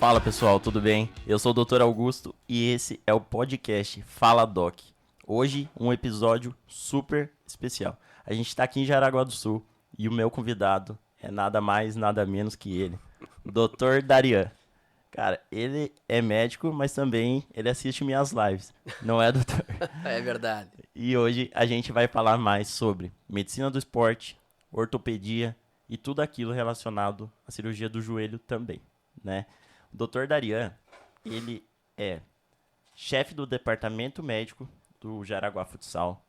Fala pessoal, tudo bem? Eu sou o Dr. Augusto e esse é o podcast Fala Doc. Hoje um episódio super especial. A gente está aqui em Jaraguá do Sul e o meu convidado é nada mais, nada menos que ele, Dr. Darian. Cara, ele é médico, mas também ele assiste minhas lives, não é, doutor? É verdade. E hoje a gente vai falar mais sobre medicina do esporte, ortopedia e tudo aquilo relacionado à cirurgia do joelho também, né? O Dr. Darian, ele é chefe do departamento médico do Jaraguá Futsal.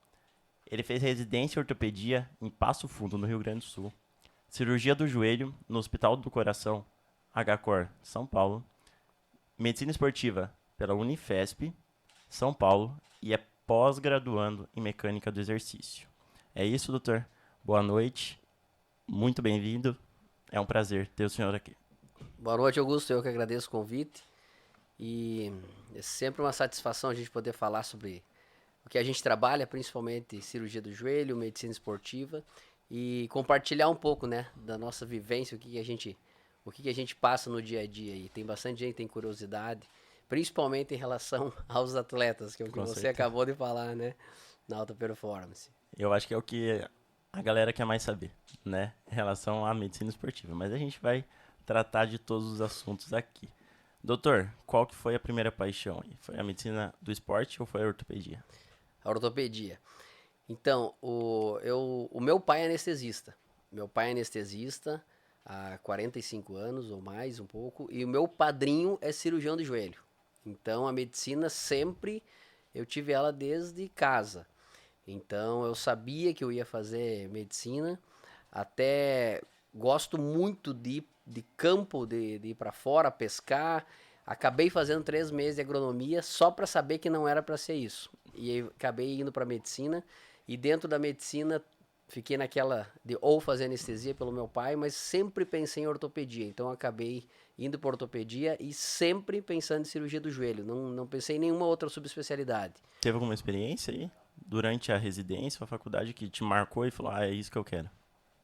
Ele fez residência em ortopedia em Passo Fundo, no Rio Grande do Sul. Cirurgia do joelho no Hospital do Coração, HCOR, São Paulo. Medicina esportiva pela Unifesp, São Paulo. E é pós-graduando em mecânica do exercício. É isso, doutor. Boa noite. Muito bem-vindo. É um prazer ter o senhor aqui. Boa noite, Augusto. Eu que agradeço o convite. E é sempre uma satisfação a gente poder falar sobre o que a gente trabalha, principalmente cirurgia do joelho, medicina esportiva, e compartilhar um pouco, né, da nossa vivência, o que a gente passa no dia a dia. E tem bastante gente que tem curiosidade, principalmente em relação aos atletas, que é o que Com você certeza. acabou de falar, né, na alta performance. Eu acho que é o que a galera quer mais saber, né? Em relação à medicina esportiva. Mas a gente vai tratar de todos os assuntos aqui. Doutor, qual que foi a primeira paixão? Foi a medicina do esporte ou foi a ortopedia? A ortopedia. Então, o meu pai é anestesista. Meu pai é anestesista há 45 anos ou mais, um pouco. E o meu padrinho é cirurgião de joelho. Então, a medicina sempre eu tive ela desde casa. Então, eu sabia que eu ia fazer medicina. Até gosto muito de campo, de ir para fora pescar. Acabei fazendo 3 meses de agronomia só para saber que não era para ser isso. E aí, acabei indo para medicina. E dentro da medicina, fiquei naquela de ou fazer anestesia pelo meu pai, mas sempre pensei em ortopedia. Então, acabei indo para ortopedia e sempre pensando em cirurgia do joelho. Não pensei em nenhuma outra subespecialidade. Teve alguma experiência aí durante a residência ou a faculdade que te marcou e falou, é isso que eu quero?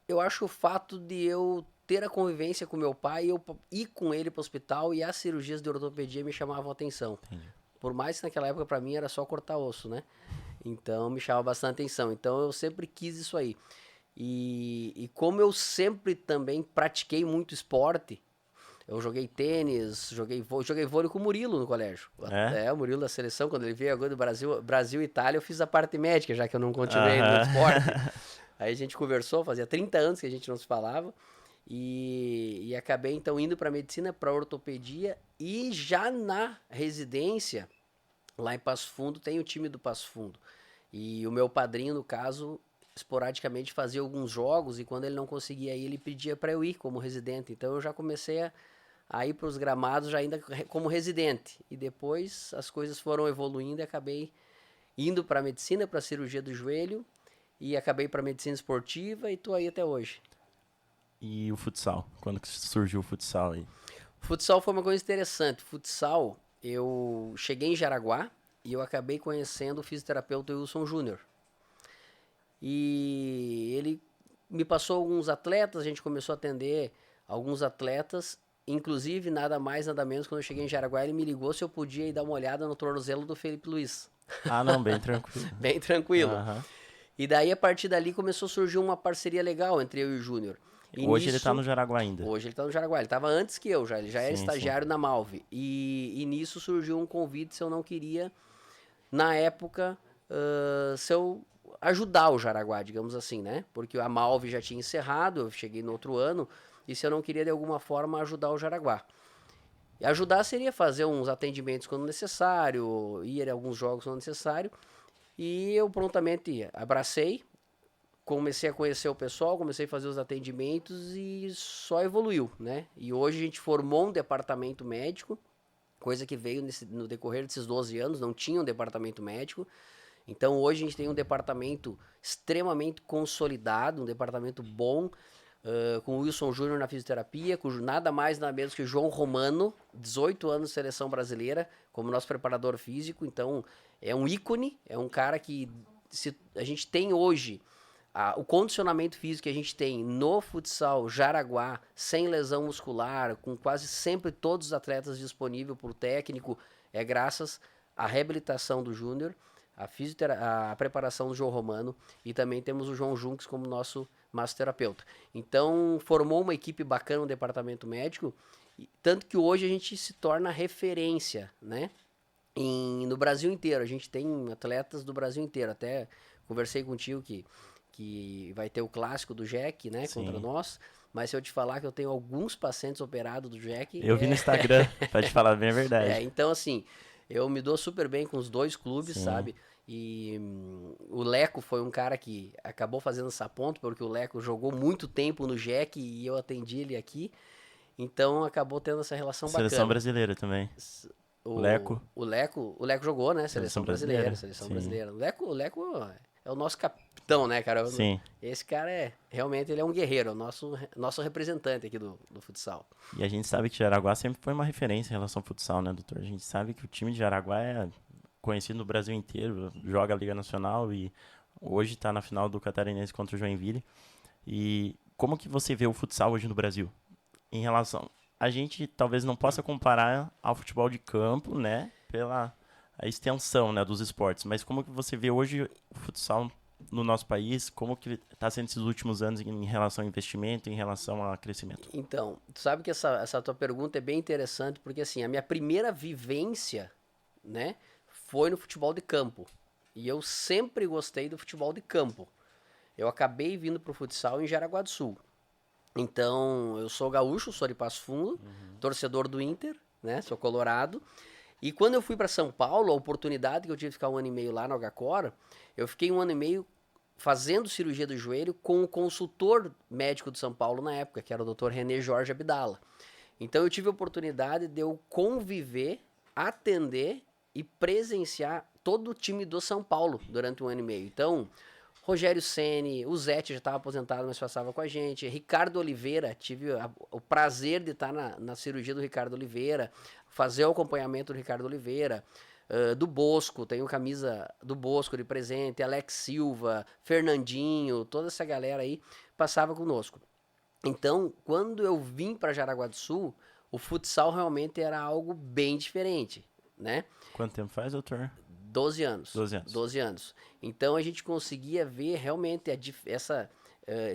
Eu acho o fato de eu ter a convivência com meu pai, eu ir com ele para o hospital e as cirurgias de ortopedia me chamavam a atenção. Entendi. Por mais que naquela época para mim era só cortar osso, né? Então me chamava bastante atenção. Então eu sempre quis isso aí. E como eu sempre também pratiquei muito esporte, eu joguei tênis, joguei vôlei com o Murilo no colégio. É? O Murilo da seleção, quando ele veio agora do Brasil e Itália, eu fiz a parte médica, já que eu não continuei no esporte. Aham. Aí a gente conversou, fazia 30 anos que a gente não se falava. E acabei então indo para medicina, para ortopedia. E já na residência, lá em Passo Fundo, tem o time do Passo Fundo. E o meu padrinho, no caso, esporadicamente fazia alguns jogos. E quando ele não conseguia ir, ele pedia para eu ir como residente. Então eu já comecei a ir para os gramados já ainda como residente. E depois as coisas foram evoluindo e acabei indo para medicina, para cirurgia do joelho. E acabei para medicina esportiva e tô aí até hoje. E o futsal? Quando que surgiu o futsal aí? Futsal foi uma coisa interessante. Futsal, eu cheguei em Jaraguá e eu acabei conhecendo o fisioterapeuta Wilson Júnior. E ele me passou alguns atletas, a gente começou a atender alguns atletas. Inclusive, nada mais, nada menos, quando eu cheguei em Jaraguá, ele me ligou se eu podia ir dar uma olhada no tornozelo do Felipe Luiz. Ah, não, bem tranquilo. Bem tranquilo. Aham. E daí, a partir dali, começou a surgir uma parceria legal entre eu e o Júnior. E Hoje ele tá no nisso, Jaraguá ainda. hoje ele tá no Jaraguá, ele tava antes que eu já, ele já era Sim, sim. estagiário na Malve. E nisso surgiu um convite se eu não queria, na época, se eu ajudar o Jaraguá, digamos assim, né? Porque a Malve já tinha encerrado, eu cheguei no outro ano, e se eu não queria de alguma forma ajudar o Jaraguá. E ajudar seria fazer uns atendimentos quando necessário, ir a alguns jogos quando necessário, e eu prontamente abracei, comecei a conhecer o pessoal, comecei a fazer os atendimentos e só evoluiu, né? E hoje a gente formou um departamento médico, coisa que veio no decorrer desses 12 anos, não tinha um departamento médico. Então hoje a gente tem um departamento extremamente consolidado, um departamento bom, com o Wilson Júnior na fisioterapia, com nada mais nada menos que o João Romano, 18 anos de seleção brasileira, como nosso preparador físico. Então é um ícone, é um cara que se a gente tem hoje o condicionamento físico que a gente tem no futsal Jaraguá, sem lesão muscular, com quase sempre todos os atletas disponíveis para o técnico, é graças à reabilitação do Júnior, a preparação do João Romano, e também temos o João Junques como nosso massoterapeuta. Então, formou uma equipe bacana no departamento médico, tanto que hoje a gente se torna referência, né? No Brasil inteiro. A gente tem atletas do Brasil inteiro. Até conversei contigo que vai ter o clássico do Jack, né, Sim. contra nós. Mas se eu te falar que eu tenho alguns pacientes operados do Jack... Eu vi no Instagram, pra te falar bem a verdade. Então, assim, eu me dou super bem com os dois clubes, Sim. sabe? E o Leco foi um cara que acabou fazendo essa ponta, porque o Leco jogou muito tempo no Jack e eu atendi ele aqui. Então, acabou tendo essa relação Seleção bacana. brasileira também. O Leco. O Leco jogou, né? Seleção brasileira. Seleção Sim. brasileira. O Leco é o nosso capitão, né, cara? Sim. Esse cara realmente ele é um guerreiro, o nosso representante aqui do futsal. E a gente sabe que Jaraguá sempre foi uma referência em relação ao futsal, né, doutor? A gente sabe que o time de Jaraguá é conhecido no Brasil inteiro, joga a Liga Nacional e hoje está na final do Catarinense contra o Joinville. E como que você vê o futsal hoje no Brasil? Em relação... A gente talvez não possa comparar ao futebol de campo, né, pela a extensão, né, dos esportes, mas como que você vê hoje o futsal no nosso país, como que está sendo esses últimos anos em relação ao investimento, em relação a crescimento? Então, tu sabe que essa tua pergunta é bem interessante, porque assim, a minha primeira vivência, né, foi no futebol de campo. E eu sempre gostei do futebol de campo. Eu acabei vindo pro futsal em Jaraguá do Sul. Então, eu sou gaúcho, sou de Passo Fundo, torcedor do Inter, né, sou colorado. E quando eu fui para São Paulo, a oportunidade que eu tive de ficar 1 ano e meio lá no Agacor, eu fiquei 1 ano e meio fazendo cirurgia do joelho com o consultor médico de São Paulo na época, que era o Dr. René Jorge Abdala. Então eu tive a oportunidade de eu conviver, atender e presenciar todo o time do São Paulo durante 1 ano e meio. Então, Rogério Ceni, o Zete já estava aposentado, mas passava com a gente. Ricardo Oliveira, tive o prazer de estar na cirurgia do Ricardo Oliveira, fazer o acompanhamento do Ricardo Oliveira. Do Bosco, tenho camisa do Bosco de presente, Alex Silva, Fernandinho, toda essa galera aí passava conosco. Então, quando eu vim para Jaraguá do Sul, o futsal realmente era algo bem diferente, né? Quanto tempo faz, doutor? 12 anos. 12 anos. 12 anos. Então a gente conseguia ver realmente essa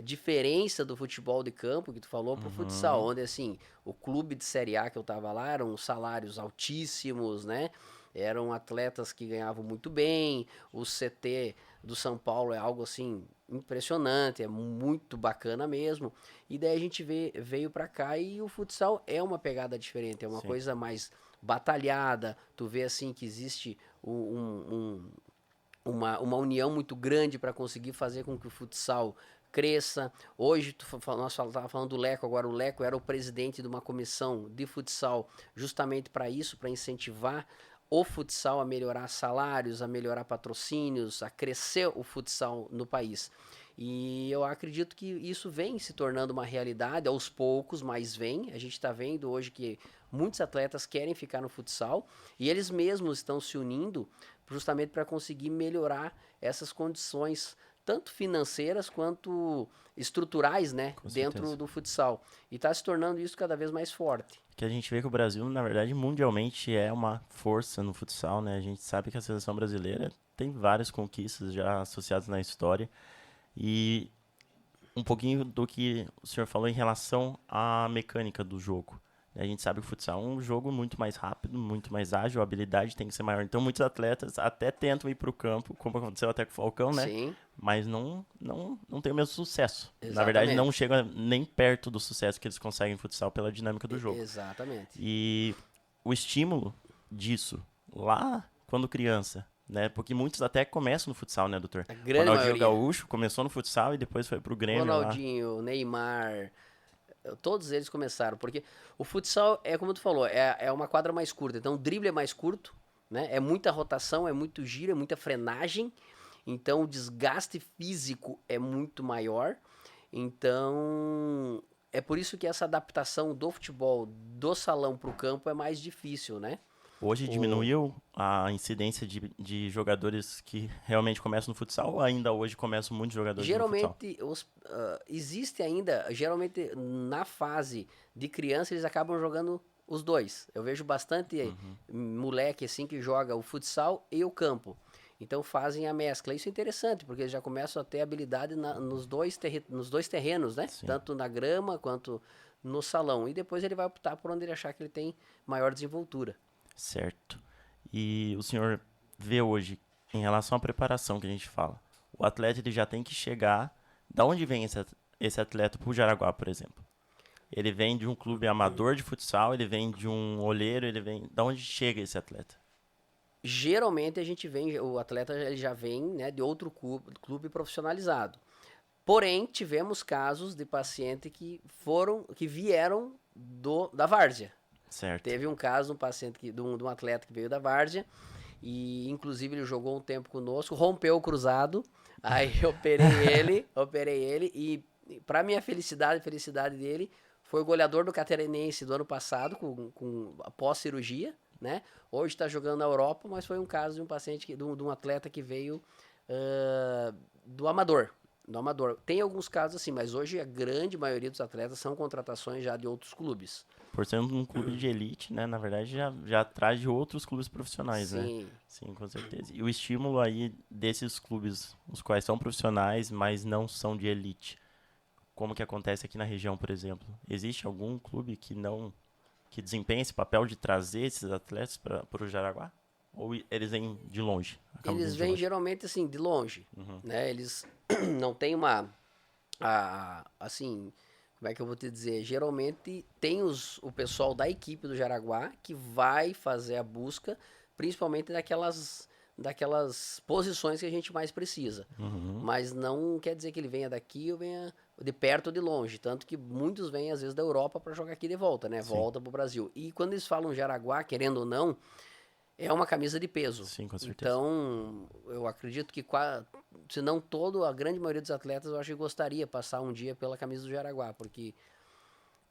diferença do futebol de campo que tu falou pro futsal, onde assim, o clube de Série A que eu tava lá eram salários altíssimos, né? Eram atletas que ganhavam muito bem, o CT do São Paulo é algo assim impressionante, é muito bacana mesmo. E daí a gente veio pra cá e o futsal é uma pegada diferente, é uma Sim. coisa mais batalhada. Tu vê assim que existe uma união muito grande para conseguir fazer com que o futsal cresça. Hoje, nós estávamos falando do Leco, agora o Leco era o presidente de uma comissão de futsal justamente para isso, para incentivar o futsal a melhorar salários, a melhorar patrocínios, a crescer o futsal no país. E eu acredito que isso vem se tornando uma realidade aos poucos, mas vem. A gente está vendo hoje que muitos atletas querem ficar no futsal e eles mesmos estão se unindo justamente para conseguir melhorar essas condições, tanto financeiras quanto estruturais, né, dentro do futsal. E está se tornando isso cada vez mais forte. Que a gente vê que o Brasil, na verdade, mundialmente é uma força no futsal, né? A gente sabe que a seleção brasileira tem várias conquistas já associadas na história. E um pouquinho do que o senhor falou em relação à mecânica do jogo. A gente sabe que o futsal é um jogo muito mais rápido, muito mais ágil, a habilidade tem que ser maior. Então, muitos atletas até tentam ir para o campo, como aconteceu até com o Falcão, né? Sim. Mas não tem o mesmo sucesso. Exatamente. Na verdade, não chega nem perto do sucesso que eles conseguem no futsal pela dinâmica do jogo. Exatamente. E o estímulo disso, lá quando criança, né? Porque muitos até começam no futsal, né, doutor? A grande Ronaldinho maioria. Gaúcho começou no futsal e depois foi pro Grêmio lá. Ronaldinho, Neymar, todos eles começaram, porque o futsal é como tu falou, é uma quadra mais curta, então o drible é mais curto, né? É muita rotação, é muito giro, é muita frenagem, então o desgaste físico é muito maior. Então é por isso que essa adaptação do futebol do salão pro campo é mais difícil, né? Hoje diminuiu a incidência de jogadores que realmente começam no futsal ou ainda hoje começam muitos jogadores no futsal? Geralmente, existe ainda, geralmente na fase de criança, eles acabam jogando os dois. Eu vejo bastante moleque assim que joga o futsal e o campo. Então fazem a mescla. Isso é interessante, porque eles já começam a ter habilidade nos dois terrenos, né? Sim, Tanto na grama quanto no salão. E depois ele vai optar por onde ele achar que ele tem maior desenvoltura. certo. E o senhor vê hoje, em relação à preparação que a gente fala, o atleta ele já tem que chegar. Da onde vem esse atleta pro Jaraguá, por exemplo? Ele vem de um clube amador de futsal, ele vem de um olheiro, ele vem. Da onde chega esse atleta? Geralmente o atleta ele já vem, né, de outro clube profissionalizado. Porém, tivemos casos de paciente que vieram da várzea. Certo. Teve um caso, um paciente de um atleta que veio da várzea e inclusive ele jogou um tempo conosco, rompeu o cruzado, aí eu operei ele e para minha felicidade, felicidade dele, foi o goleador do Catarinense do ano passado com após cirurgia, né? Hoje está jogando na Europa, mas foi um caso de um paciente de um atleta que veio do amador. Do amador. Tem alguns casos assim, mas hoje a grande maioria dos atletas são contratações já de outros clubes. Por ser um clube de elite, né? Na verdade, já traz de outros clubes profissionais, né? Sim. Sim, com certeza. E o estímulo aí desses clubes, os quais são profissionais, mas não são de elite. Como que acontece aqui na região, por exemplo? Existe algum clube que desempenha esse papel de trazer esses atletas para o Jaraguá? Ou eles vêm de longe? Acabam Eles vindo de vêm longe? geralmente assim, de longe, né? Eles não têm assim, como é que eu vou te dizer? Geralmente tem o pessoal da equipe do Jaraguá que vai fazer a busca, principalmente daquelas posições que a gente mais precisa. Uhum. Mas não quer dizer que ele venha daqui ou venha de perto ou de longe. Tanto que muitos vêm, às vezes, da Europa para jogar aqui de volta, né? Sim, Volta pro Brasil. E quando eles falam Jaraguá, querendo ou não, é uma camisa de peso. sim, com certeza. Então, eu acredito que, se não todo, a grande maioria dos atletas, eu acho que gostaria de passar um dia pela camisa do Jaraguá, porque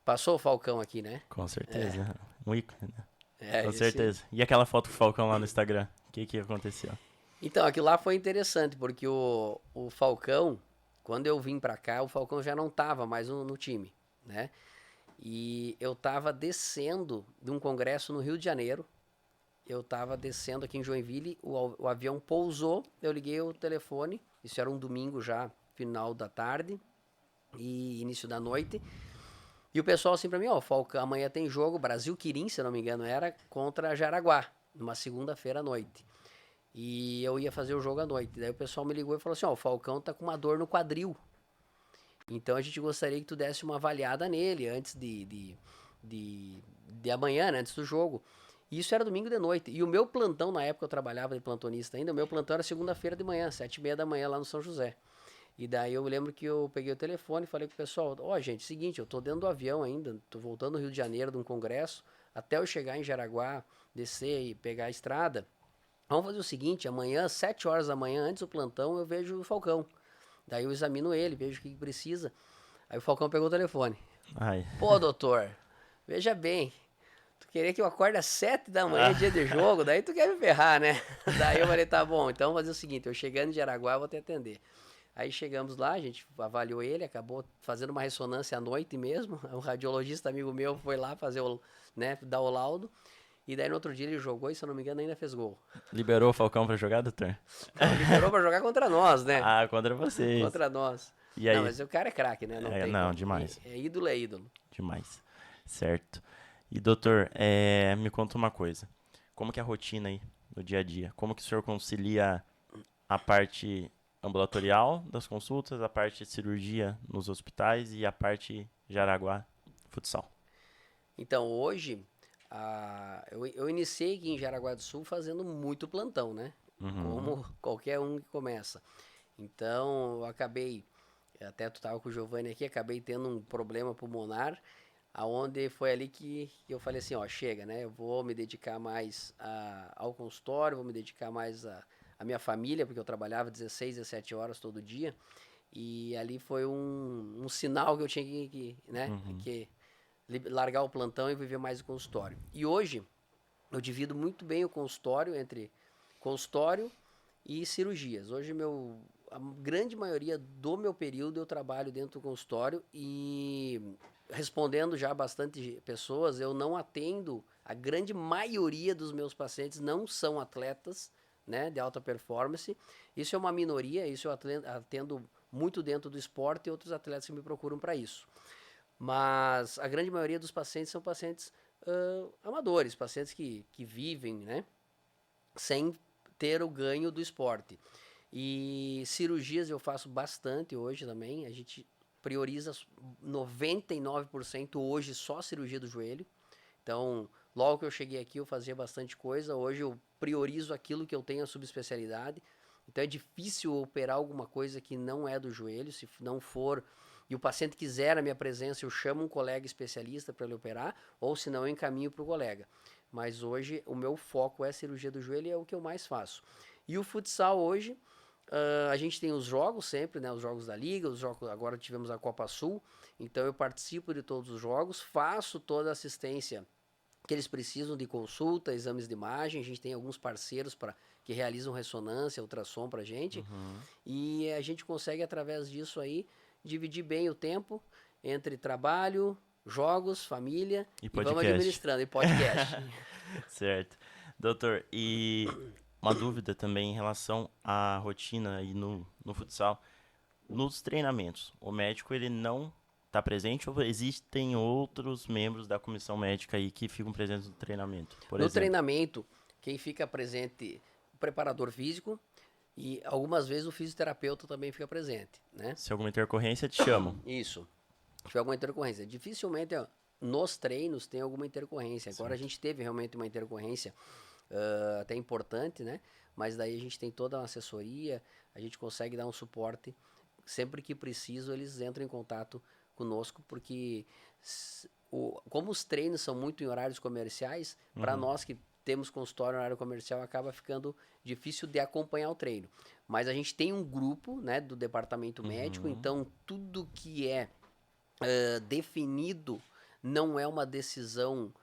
passou o Falcão aqui, né? Com certeza. Um ícone, né? É, Com esse. certeza. E aquela foto com o Falcão lá no Instagram? O que aconteceu? Então, aquilo lá foi interessante, porque o Falcão, quando eu vim pra cá, o Falcão já não tava mais no time, né? E eu tava descendo de um congresso no Rio de Janeiro. Eu tava descendo aqui em Joinville, o avião pousou, eu liguei o telefone, isso era um domingo já, final da tarde e início da noite. E o pessoal assim pra mim, ó, Falcão, amanhã tem jogo, Brasil Quirim, se eu não me engano, era contra Jaraguá, numa segunda-feira à noite. E eu ia fazer o jogo à noite. Daí o pessoal me ligou e falou assim, ó, o Falcão tá com uma dor no quadril. Então a gente gostaria que tu desse uma avaliada nele antes de amanhã, né, antes do jogo. E isso era domingo de noite. E o meu plantão, na época eu trabalhava de plantonista ainda, o meu plantão era segunda-feira de manhã, 7h30 da manhã lá no São José. E daí eu lembro que eu peguei o telefone e falei com o pessoal, ó, gente, seguinte, eu tô dentro do avião ainda, tô voltando do Rio de Janeiro de um congresso, até eu chegar em Jaraguá, descer e pegar a estrada. Vamos fazer o seguinte, amanhã, 7 horas da manhã, antes do plantão, eu vejo o Falcão. Daí eu examino ele, vejo o que precisa. Aí o Falcão pegou o telefone. Ai. Pô, doutor, veja bem, tu queria que eu acorde às 7 da manhã, dia de Ah. jogo, daí tu quer me ferrar, né? Daí eu falei, tá bom, então vamos fazer o seguinte, eu chegando em Jaraguá, eu vou te atender. Aí chegamos lá, a gente avaliou ele, acabou fazendo uma ressonância à noite mesmo. Um radiologista amigo meu foi lá fazer né, dar o laudo. E daí no outro dia ele jogou e, se eu não me engano, ainda fez gol. Liberou o Falcão pra jogar, doutor? Não, liberou pra jogar contra nós, né? Ah, contra vocês. Contra nós. E Não, aí? mas o cara é craque, né? Não tem Não, como. demais. É ídolo, é ídolo. Demais. Certo. E doutor, me conta uma coisa. Como que é a rotina aí no dia a dia? Como que o senhor concilia a parte ambulatorial das consultas, a parte de cirurgia nos hospitais e a parte Jaraguá futsal? Então, hoje, eu iniciei aqui em Jaraguá do Sul fazendo muito plantão, né? Uhum. Como qualquer um que começa. Então, eu acabei, até tu tava com o Giovanni aqui, acabei tendo um problema pulmonar, aonde foi ali que eu falei assim, ó, chega, né? Eu vou me dedicar mais ao consultório, vou me dedicar mais à minha família, porque eu trabalhava 16, 17 horas todo dia. E ali foi um sinal que eu tinha né, Uhum. que largar o plantão e viver mais o consultório. E hoje, eu divido muito bem o consultório entre consultório e cirurgias. Hoje a grande maioria do meu período eu trabalho dentro do consultório e respondendo já bastante pessoas, eu não atendo, a grande maioria dos meus pacientes não são atletas, né, de alta performance. Isso é uma minoria, isso eu atendo muito dentro do esporte e outros atletas que me procuram para isso. Mas a grande maioria dos pacientes são pacientes amadores, pacientes que vivem, né, sem ter o ganho do esporte. E cirurgias eu faço bastante hoje também. A gente prioriza 99% hoje só cirurgia do joelho. Então, logo que eu cheguei aqui, eu fazia bastante coisa. Hoje eu priorizo aquilo que eu tenho a subespecialidade. Então é difícil operar alguma coisa que não é do joelho, se não for e o paciente quiser a minha presença, eu chamo um colega especialista para ele operar, ou se não, eu encaminho para o colega. Mas hoje o meu foco é cirurgia do joelho e é o que eu mais faço. E o futsal hoje, a gente tem os jogos sempre, né? Os jogos da Liga, os jogos, agora tivemos a Copa Sul, então eu participo de todos os jogos, faço toda a assistência que eles precisam de consulta, exames de imagem. A gente tem alguns parceiros que realizam ressonância, ultrassom para a gente. E a gente consegue, através disso aí, dividir bem o tempo entre trabalho, jogos, família E e vamos podcast. administrando, e podcast. Certo. Doutor, e uma dúvida também em relação à rotina aí no futsal. Nos treinamentos, o médico ele não está presente ou existem outros membros da comissão médica aí que ficam presentes no treinamento? Por No exemplo. treinamento, quem fica presente, o preparador físico e algumas vezes o fisioterapeuta também fica presente, né? Se alguma intercorrência, te chamam. Isso. Se tiver alguma intercorrência. Dificilmente nos treinos tem alguma intercorrência. Agora a gente teve realmente uma intercorrência até importante, né? Mas daí a gente tem toda uma assessoria, a gente consegue dar um suporte. Sempre que preciso, eles entram em contato conosco, porque como os treinos são muito em horários comerciais, para nós que temos consultório no horário comercial, acaba ficando difícil de acompanhar o treino. Mas a gente tem um grupo, né, do departamento médico, então tudo que é definido não é uma decisão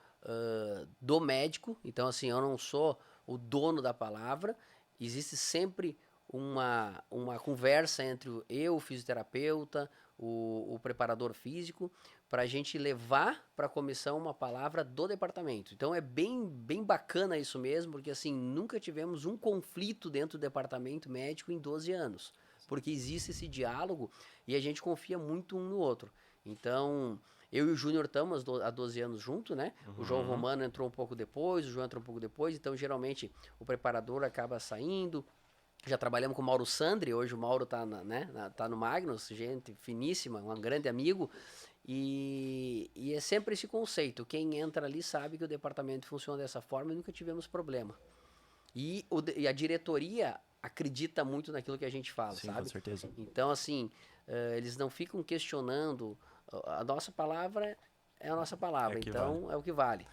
do médico. Então, assim, eu não sou o dono da palavra. Existe sempre uma conversa entre eu, o fisioterapeuta, o preparador físico, para a gente levar para a comissão uma palavra do departamento. Então é bem bacana isso mesmo, porque assim, nunca tivemos um conflito dentro do departamento médico em 12 anos, porque existe esse diálogo e a gente confia muito um no outro. Então, eu e o Júnior estamos há 12 anos juntos, né? O João Romano entrou um pouco depois, o João entrou um pouco depois, então geralmente o preparador acaba saindo. Já trabalhamos com o Mauro Sandri, hoje o Mauro tá, tá no Magnus, gente finíssima, um grande amigo. E é sempre esse conceito, quem entra ali sabe que o departamento funciona dessa forma e nunca tivemos problema. E a diretoria acredita muito naquilo que a gente fala, Sim, sabe? com certeza. Então, assim, eles não ficam questionando. A nossa palavra é a nossa palavra, então vale. é o que vale.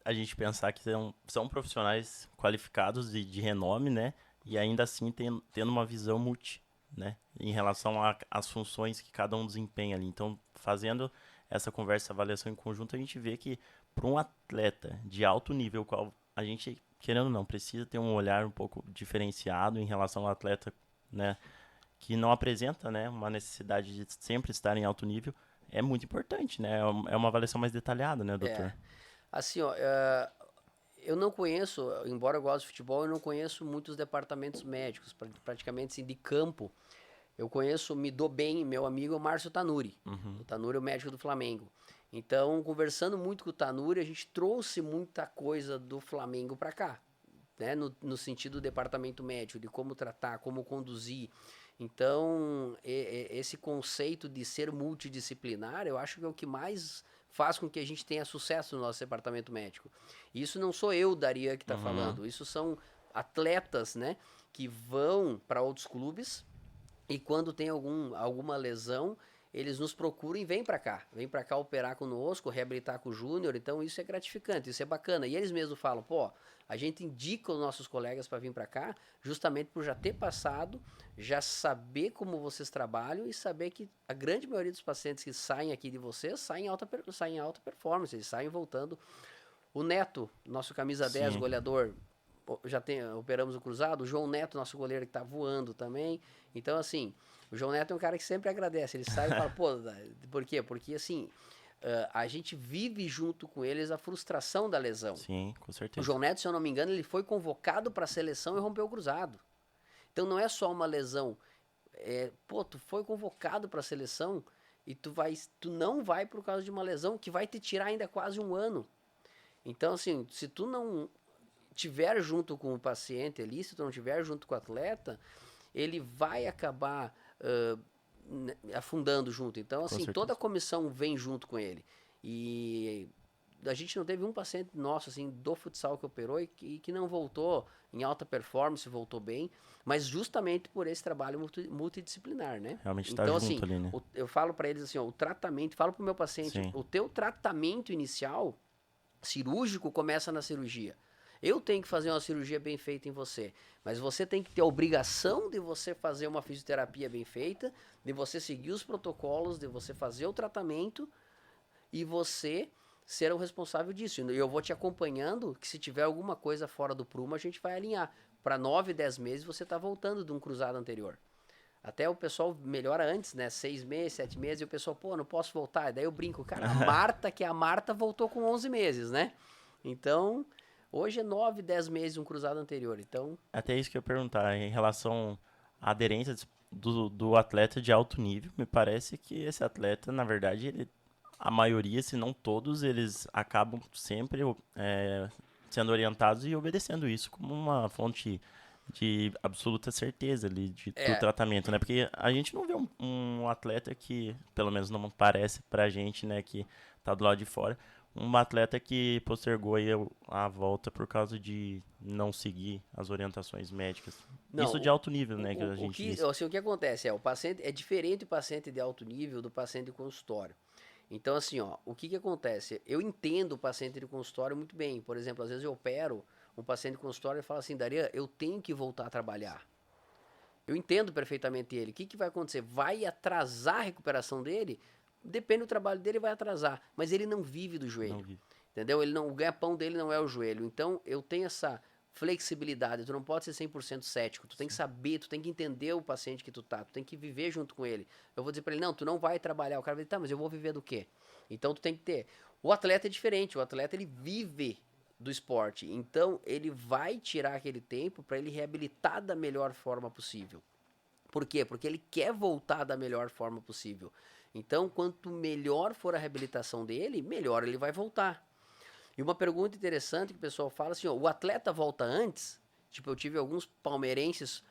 A gente pensar que são profissionais qualificados e de renome, né? E ainda assim tendo uma visão multi, né? Em relação às funções que cada um desempenha ali. Então, fazendo essa conversa, avaliação em conjunto, a gente vê que para um atleta de alto nível, qual a gente, querendo ou não, precisa ter um olhar um pouco diferenciado em relação ao atleta, né? Que não apresenta, né, uma necessidade de sempre estar em alto nível, é muito importante, né? É uma avaliação mais detalhada, né, doutor? Assim, ó, eu não conheço, embora eu goste de futebol, eu não conheço muitos departamentos médicos, praticamente assim, de campo. Eu conheço, me dou bem, meu amigo é o Márcio Tanuri. O Tanuri é o médico do Flamengo. Então, conversando muito com o Tanuri, a gente trouxe muita coisa do Flamengo para cá, né? No sentido do departamento médico, de como tratar, como conduzir. Então, esse conceito de ser multidisciplinar, eu acho que é o que mais faz com que a gente tenha sucesso no nosso departamento médico. E isso não sou eu, Daria, que está falando. Isso são atletas, né, que vão para outros clubes e quando tem alguma lesão, eles nos procuram e vêm para cá. Vêm para cá operar conosco, reabilitar com o Júnior. Então isso é gratificante, isso é bacana. E eles mesmos falam, pô, a gente indica os nossos colegas para vir para cá justamente por já ter passado, já saber como vocês trabalham e saber que a grande maioria dos pacientes que saem aqui de vocês saem em alta performance, eles saem voltando O Neto, nosso camisa 10, Sim. goleador, operamos o cruzado. O João Neto, nosso goleiro, que tá voando também. Então, assim, o João Neto é um cara que sempre agradece. Ele sai e fala, pô, por quê? Porque, assim, a gente vive junto com eles a frustração da lesão. Sim, com O certeza. João Neto, se eu não me engano, ele foi convocado para a seleção e rompeu o cruzado. Então não é só uma lesão. Tu foi convocado para a seleção e tu não vai por causa de uma lesão que vai te tirar ainda quase um ano. Então, assim, se tu não tiver junto com o paciente ali, se tu não tiver junto com o atleta, ele vai acabar afundando junto. Então, Com assim, certeza. toda a comissão vem junto com ele. E a gente não teve um paciente nosso, assim, do futsal que operou e que não voltou em alta performance, voltou bem, mas justamente por esse trabalho multidisciplinar, né? Realmente tá Então, junto assim, ali, né? eu falo para eles assim, ó, o tratamento, falo pro meu paciente, Sim. o teu tratamento inicial cirúrgico começa na cirurgia. Eu tenho que fazer uma cirurgia bem feita em você, mas você tem que ter a obrigação de você fazer uma fisioterapia bem feita, de você seguir os protocolos, de você fazer o tratamento e você ser o responsável disso. E eu vou te acompanhando, que se tiver alguma coisa fora do prumo, a gente vai alinhar. Para 9, 10 meses você está voltando de um cruzado anterior. Até o pessoal melhora antes, né? 6 meses, 7 meses, e o pessoal, pô, não posso voltar. E daí eu brinco, cara, a Marta voltou com 11 meses, né? Então, hoje é 9, 10 meses um cruzado anterior. Então, Até isso que eu ia perguntar, em relação à aderência do atleta de alto nível, me parece que esse atleta, na verdade, a maioria, se não todos, eles acabam sempre sendo orientados e obedecendo isso como uma fonte de absoluta certeza ali do tratamento, né? Porque a gente não vê um atleta que, pelo menos não parece pra gente, né, que tá do lado de fora, um atleta que postergou aí a volta por causa de não seguir as orientações médicas. Isso de não, alto nível, né, que a gente diz. o que acontece o paciente é diferente o paciente de alto nível do paciente de consultório. Então, assim, ó, o que acontece? Eu entendo o paciente de consultório muito bem. Por exemplo, às vezes eu opero um paciente de consultório e falo assim, Daria, eu tenho que voltar a trabalhar. Eu entendo perfeitamente ele. O que vai acontecer? Vai atrasar a recuperação dele? Depende do trabalho dele, vai atrasar. Mas ele não vive do Não joelho. vi. Entendeu? O ganha-pão dele não é o joelho. Então, eu tenho essa flexibilidade. Tu não pode ser 100% cético. Tu tem que saber, tu tem que entender o paciente que tu tá. Tu tem que viver junto com ele. Eu vou dizer pra ele, não, tu não vai trabalhar. O cara vai dizer, tá, mas eu vou viver do quê? Então, tu tem que ter. O atleta é diferente. O atleta, ele vive do esporte. Então, ele vai tirar aquele tempo para ele reabilitar da melhor forma possível. Por quê? Porque ele quer voltar da melhor forma possível. Então, quanto melhor for a reabilitação dele, melhor ele vai voltar. E uma pergunta interessante que o pessoal fala assim, ó, o atleta volta antes? Tipo, eu tive alguns palmeirenses,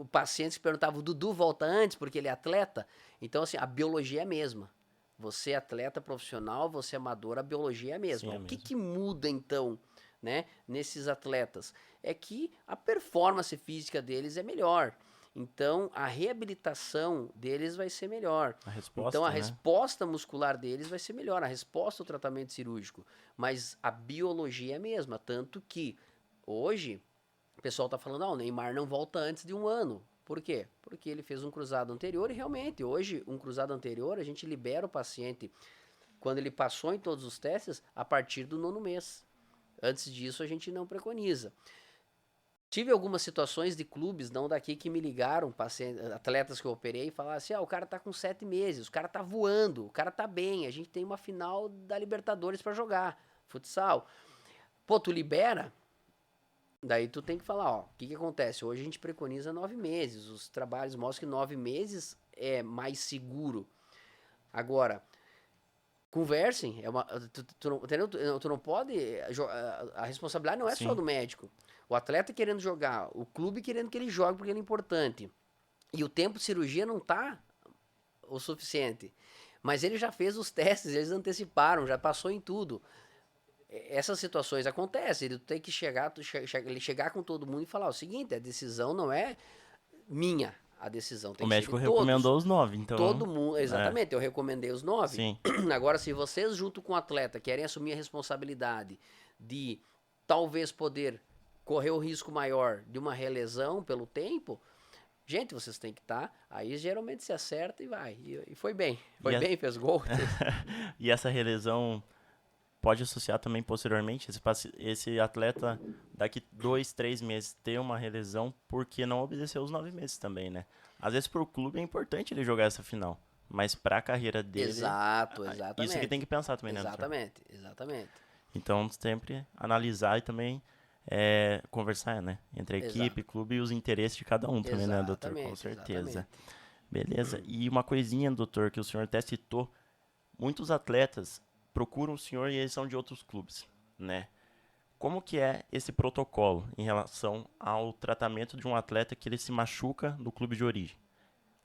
pacientes que perguntavam, o Dudu volta antes porque ele é atleta? Então, assim, a biologia é a mesma. Você é atleta profissional, você é amador, a biologia é a mesma. Sim, é O que mesmo. que muda, então, né, nesses atletas? É que a performance física deles é melhor. Então, a reabilitação deles vai ser melhor. A Então, a resposta, né? resposta muscular deles vai ser melhor, a resposta ao tratamento cirúrgico. Mas a biologia é a mesma. Tanto que, hoje, o pessoal está falando, o Neymar não volta antes de um ano. Por quê? Porque ele fez um cruzado anterior e realmente, hoje, um cruzado anterior, a gente libera o paciente, quando ele passou em todos os testes, a partir do 9º mês. Antes disso, a gente não preconiza. Tive algumas situações de clubes, não daqui, que me ligaram, atletas que eu operei, e falaram assim, o cara tá com 7 meses, o cara tá voando, o cara tá bem, a gente tem uma final da Libertadores para jogar, futsal. Pô, tu libera? Daí tu tem que falar, o que acontece? Hoje a gente preconiza 9 meses, os trabalhos mostram que 9 meses é mais seguro. Agora, conversem, tu não pode, a responsabilidade não é só Sim. do médico. O atleta querendo jogar, o clube querendo que ele jogue porque ele é importante. E o tempo de cirurgia não tá o suficiente. Mas ele já fez os testes, eles anteciparam, já passou em tudo. Essas situações acontecem, ele tem que ele chegar com todo mundo e falar o seguinte, a decisão não é minha, a decisão tem O que ser de médico todos. recomendou os 9, então. Todo mundo, exatamente, eu recomendei os 9. Sim. Agora, se vocês, junto com o atleta, querem assumir a responsabilidade de talvez poder correr o risco maior de uma relesão pelo tempo, gente, vocês têm que estar. Aí geralmente se acerta e vai. E foi bem. Foi E a- bem, fez gol. E essa relesão pode associar também posteriormente esse atleta daqui 2, 3 meses ter uma relesão porque não obedeceu os 9 meses também, né? Às vezes pro clube é importante ele jogar essa final, mas pra carreira dele, Exato, isso que tem que pensar também, né, doutor? Exatamente. Então, sempre analisar e também conversar, né? Entre a equipe, clube e os interesses de cada um também, né, doutor? Com certeza. Beleza. E uma coisinha, doutor, que o senhor até citou, muitos atletas procuram o senhor e eles são de outros clubes, né? Como que é esse protocolo em relação ao tratamento de um atleta que ele se machuca no clube de origem?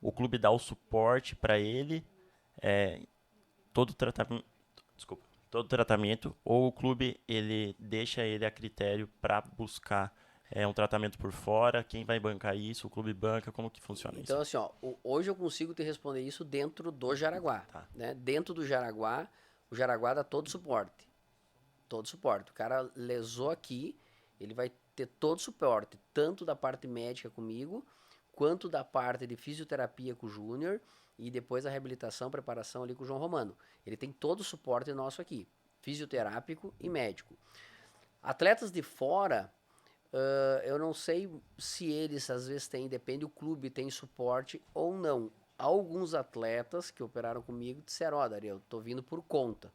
O clube dá o suporte para ele, é, todo tratamento, desculpa, todo tratamento, ou o clube ele deixa ele a critério para buscar um tratamento por fora? Quem vai bancar isso? O clube banca? Como que funciona isso? Então, assim, ó, hoje eu consigo te responder isso dentro do Jaraguá. Tá. Né? Dentro do Jaraguá, o Jaraguá dá todo suporte. Todo suporte. O cara lesou aqui, ele vai ter todo suporte, tanto da parte médica comigo, quanto da parte de fisioterapia com o Júnior e depois a reabilitação, preparação ali com o João Romano. Ele tem todo o suporte nosso aqui, fisioterápico e médico. Atletas de fora, eu não sei se eles às vezes têm, depende do clube, tem suporte ou não. Alguns atletas que operaram comigo disseram, ó, Daria, eu tô vindo por conta,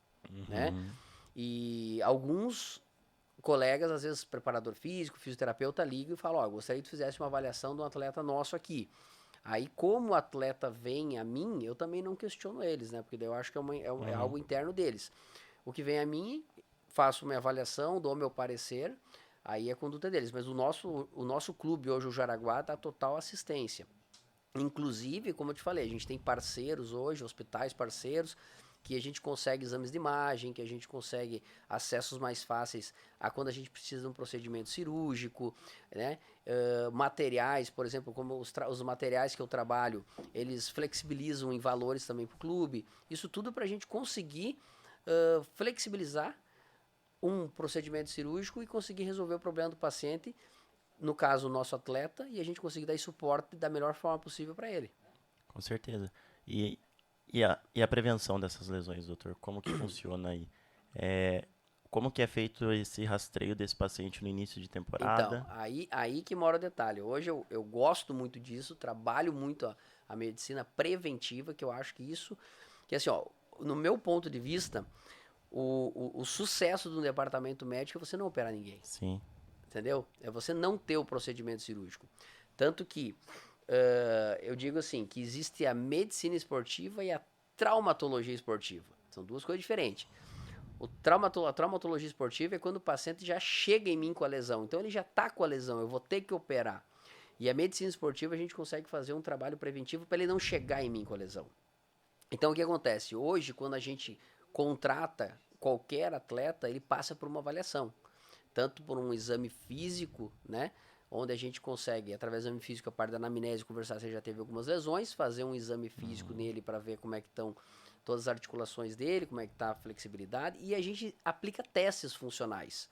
né? E alguns colegas, às vezes preparador físico, fisioterapeuta, ligam e falam, ó, gostaria que tu fizesse uma avaliação de um atleta nosso aqui. Aí, como o atleta vem a mim, eu também não questiono eles, né? Porque daí eu acho que é algo interno deles. O que vem a mim, faço minha avaliação, dou meu parecer, aí é a conduta deles. Mas o nosso clube hoje, o Jaraguá, dá total assistência. Inclusive, como eu te falei, a gente tem parceiros hoje, hospitais parceiros, que a gente consegue exames de imagem, que a gente consegue acessos mais fáceis a quando a gente precisa de um procedimento cirúrgico, né? Materiais, por exemplo, como os materiais que eu trabalho, eles flexibilizam em valores também para o clube. Isso tudo para a gente conseguir flexibilizar um procedimento cirúrgico e conseguir resolver o problema do paciente, no caso o nosso atleta, e a gente conseguir dar suporte da melhor forma possível para ele. Com certeza. E a prevenção dessas lesões, doutor? Como que funciona aí? Como que é feito esse rastreio desse paciente no início de temporada? Então, aí que mora o detalhe. Hoje eu gosto muito disso, trabalho muito a medicina preventiva, que eu acho que isso, que assim, ó, no meu ponto de vista, o sucesso do departamento médico é você não operar ninguém. Sim. Entendeu? É você não ter o procedimento cirúrgico. Tanto que eu digo assim, que existe a medicina esportiva e a traumatologia esportiva. São duas coisas diferentes. A traumatologia esportiva é quando o paciente já chega em mim com a lesão. Então ele já está com a lesão, eu vou ter que operar. E a medicina esportiva a gente consegue fazer um trabalho preventivo para ele não chegar em mim com a lesão. Então o que acontece? Hoje, quando a gente contrata qualquer atleta, ele passa por uma avaliação. Tanto por um exame físico, né? Onde a gente consegue, através do exame físico, a parte da anamnese, conversar se ele já teve algumas lesões, fazer um exame físico nele para ver como é que estão todas as articulações dele, como é que está a flexibilidade, e a gente aplica testes funcionais.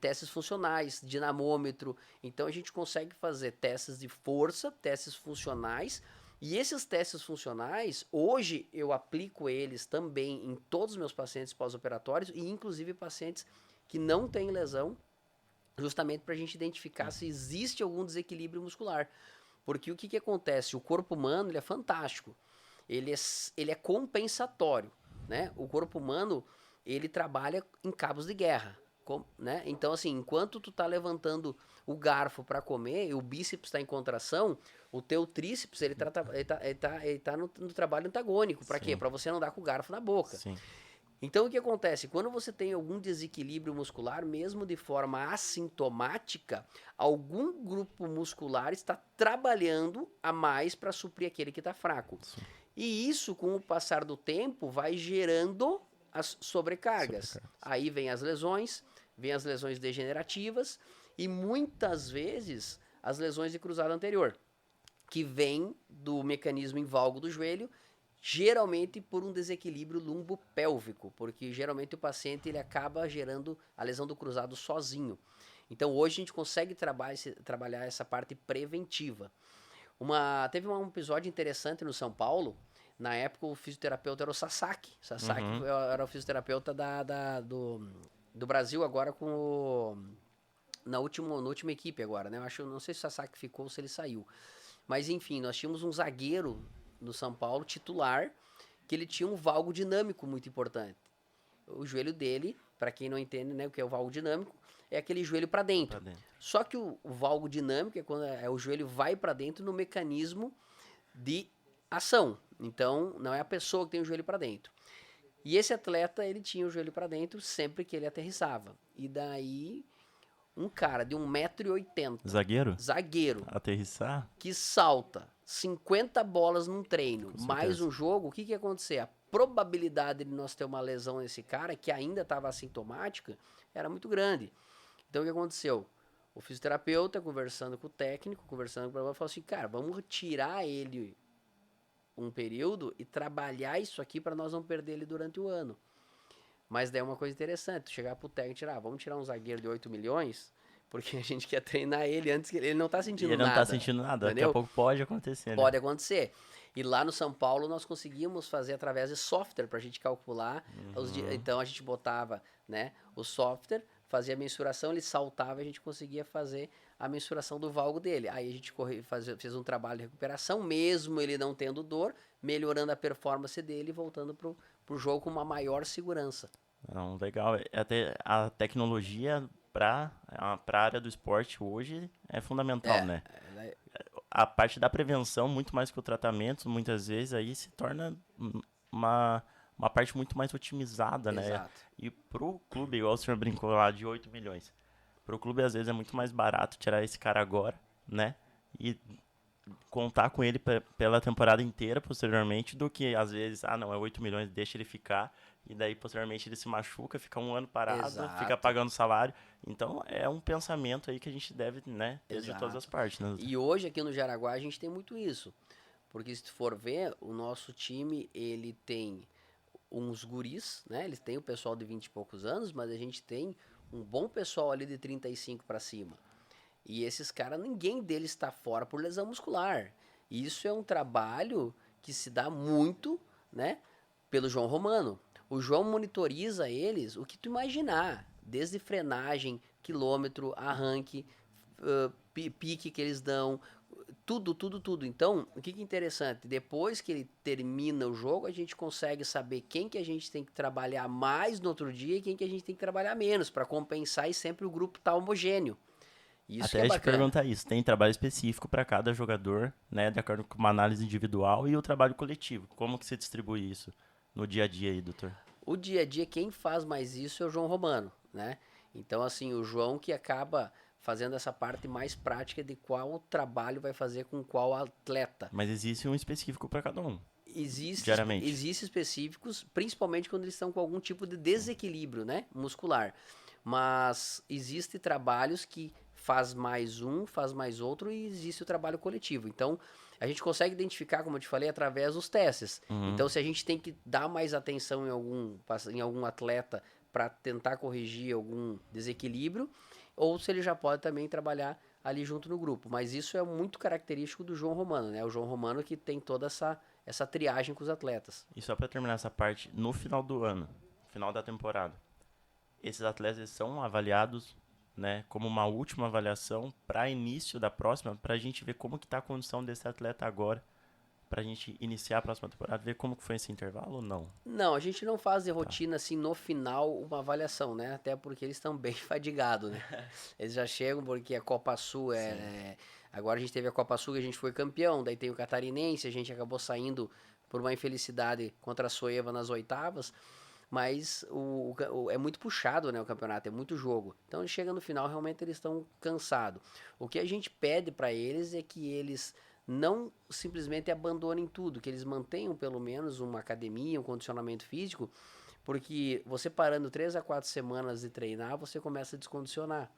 Testes funcionais, dinamômetro. Então a gente consegue fazer testes de força, testes funcionais. E esses testes funcionais, hoje eu aplico eles também em todos os meus pacientes pós-operatórios e inclusive pacientes que não têm lesão, justamente para a gente identificar se existe algum desequilíbrio muscular. Porque o que acontece? O corpo humano ele é fantástico. Ele é compensatório, né? O corpo humano ele trabalha em cabos de guerra, né? Então assim, enquanto tu tá levantando o garfo para comer e o bíceps está em contração, o teu tríceps ele tá no trabalho antagônico. Para quê? Para você não dar com o garfo na boca. Sim. Então o que acontece? Quando você tem algum desequilíbrio muscular, mesmo de forma assintomática, algum grupo muscular está trabalhando a mais para suprir aquele que está fraco. Sim. E isso, com o passar do tempo, vai gerando as sobrecargas. Aí vem as lesões degenerativas e muitas vezes as lesões de cruzado anterior, que vem do mecanismo em valgo do joelho, geralmente por um desequilíbrio lumbopélvico, porque geralmente o paciente ele acaba gerando a lesão do cruzado sozinho. Então hoje a gente consegue trabalhar essa parte preventiva. Teve um episódio interessante no São Paulo, Na época, o fisioterapeuta era o Sasaki. Sasaki era o fisioterapeuta do Brasil, agora com o... Na última equipe agora, né? Não sei se o Sasaki ficou ou se ele saiu. Mas, enfim, nós tínhamos um zagueiro no São Paulo, titular, que ele tinha um valgo dinâmico muito importante. O joelho dele, para quem não entende, né, o que é o valgo dinâmico, é aquele joelho para dentro. Só que o valgo dinâmico é quando o joelho vai para dentro no mecanismo de ação. Então, não é a pessoa que tem o joelho para dentro. E esse atleta, ele tinha o joelho para dentro sempre que ele aterrissava. E daí, um cara de 1,80 m, zagueiro, aterrissar, que salta 50 bolas num treino, mais um jogo, o que ia acontecer? A probabilidade de nós ter uma lesão nesse cara, que ainda estava assintomática, era muito grande. Então, o que aconteceu? O fisioterapeuta, conversando com o técnico, conversando com o falou assim, cara, vamos tirar ele um período e trabalhar isso aqui para nós não perder ele durante o ano. Mas daí é uma coisa interessante, chegar pro técnico e tirar, vamos tirar um zagueiro de 8 milhões, porque a gente quer treinar ele antes que ele não tá sentindo nada. Ele não tá sentindo nada, entendeu? Daqui a pouco pode acontecer, né? Pode acontecer. E lá no São Paulo nós conseguimos fazer através de software pra gente calcular os dias. Então a gente botava, né, o software, fazia a mensuração, ele saltava e a gente conseguia fazer a mensuração do valgo dele. Aí a gente fez um trabalho de recuperação, mesmo ele não tendo dor, melhorando a performance dele e voltando pro jogo com uma maior segurança. Não, legal. Até a tecnologia para a área do esporte hoje é fundamental, né? A parte da prevenção, muito mais que o tratamento, muitas vezes aí se torna uma parte muito mais otimizada, né? Exato. E pro clube, igual o senhor brincou lá, de 8 milhões. Pro clube, às vezes, é muito mais barato tirar esse cara agora, né? E contar com ele pela temporada inteira, posteriormente, do que, às vezes, não, é 8 milhões, deixa ele ficar, e daí, posteriormente, ele se machuca, fica um ano parado, Exato. fica pagando salário. Então, é um pensamento aí que a gente deve, né, ter de todas as partes, né? E hoje, aqui no Jaraguá, a gente tem muito isso. Porque, se tu for ver, o nosso time, ele tem uns guris, né? Eles têm o pessoal de 20 e poucos anos, mas a gente tem um bom pessoal ali de 35 para cima. E esses caras, ninguém deles está fora por lesão muscular. E isso é um trabalho que se dá muito, né, pelo João Romano. O João monitoriza eles, o que tu imaginar, desde frenagem, quilômetro, arranque, pique que eles dão, tudo. Então, o que é interessante? Depois que ele termina o jogo, a gente consegue saber quem que a gente tem que trabalhar mais no outro dia e quem que a gente tem que trabalhar menos, para compensar e sempre o grupo tá homogêneo. Isso Até que é te bacana. perguntar isso, tem trabalho específico para cada jogador, né, de acordo com uma análise individual e o trabalho coletivo. Como que você distribui isso no dia a dia aí, doutor? O dia a dia, quem faz mais isso é o João Romano, né? Então, assim, o João que acaba fazendo essa parte mais prática de qual trabalho vai fazer com qual atleta. Mas existe um específico para cada um. Existem específicos, principalmente quando eles estão com algum tipo de desequilíbrio, né, muscular. Mas existem trabalhos que faz mais um, faz mais outro e existe o trabalho coletivo. Então, a gente consegue identificar, como eu te falei, através dos testes. Então, se a gente tem que dar mais atenção em algum atleta para tentar corrigir algum desequilíbrio, ou se ele já pode também trabalhar ali junto no grupo. Mas isso é muito característico do João Romano, né? O João Romano que tem toda essa triagem com os atletas. E só para terminar essa parte, no final do ano, final da temporada, esses atletas são avaliados, né, como uma última avaliação para início da próxima, para a gente ver como que está a condição desse atleta agora, para a gente iniciar a próxima temporada, ver como que foi esse intervalo ou não? Não, a gente não faz de rotina assim no final uma avaliação, né? Até porque eles estão bem fadigados, né? Eles já chegam porque a Copa Sul agora a gente teve a Copa Sul que a gente foi campeão, daí tem o Catarinense, a gente acabou saindo por uma infelicidade contra a Soeva nas oitavas. Mas é muito puxado, né, o campeonato, é muito jogo. Então, chega no final, realmente eles estão cansados. O que a gente pede para eles é que eles não simplesmente abandonem tudo, que eles mantenham pelo menos uma academia, um condicionamento físico, porque você parando 3 a 4 semanas de treinar, você começa a descondicionar.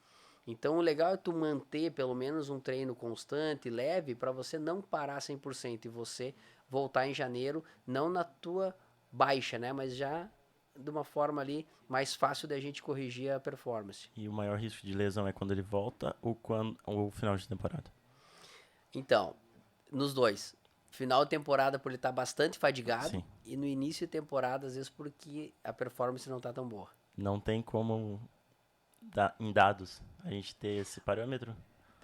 Então, o legal é tu manter pelo menos um treino constante, leve, para você não parar 100% e você voltar em janeiro, não na tua baixa, né, mas já de uma forma ali mais fácil da gente corrigir a performance. E o maior risco de lesão é quando ele volta ou o final de temporada? Então, nos dois. Final de temporada por ele estar bastante fadigado. Sim. E no início de temporada, às vezes, porque a performance não tá tão boa. Não tem como, em dados, a gente ter esse parâmetro?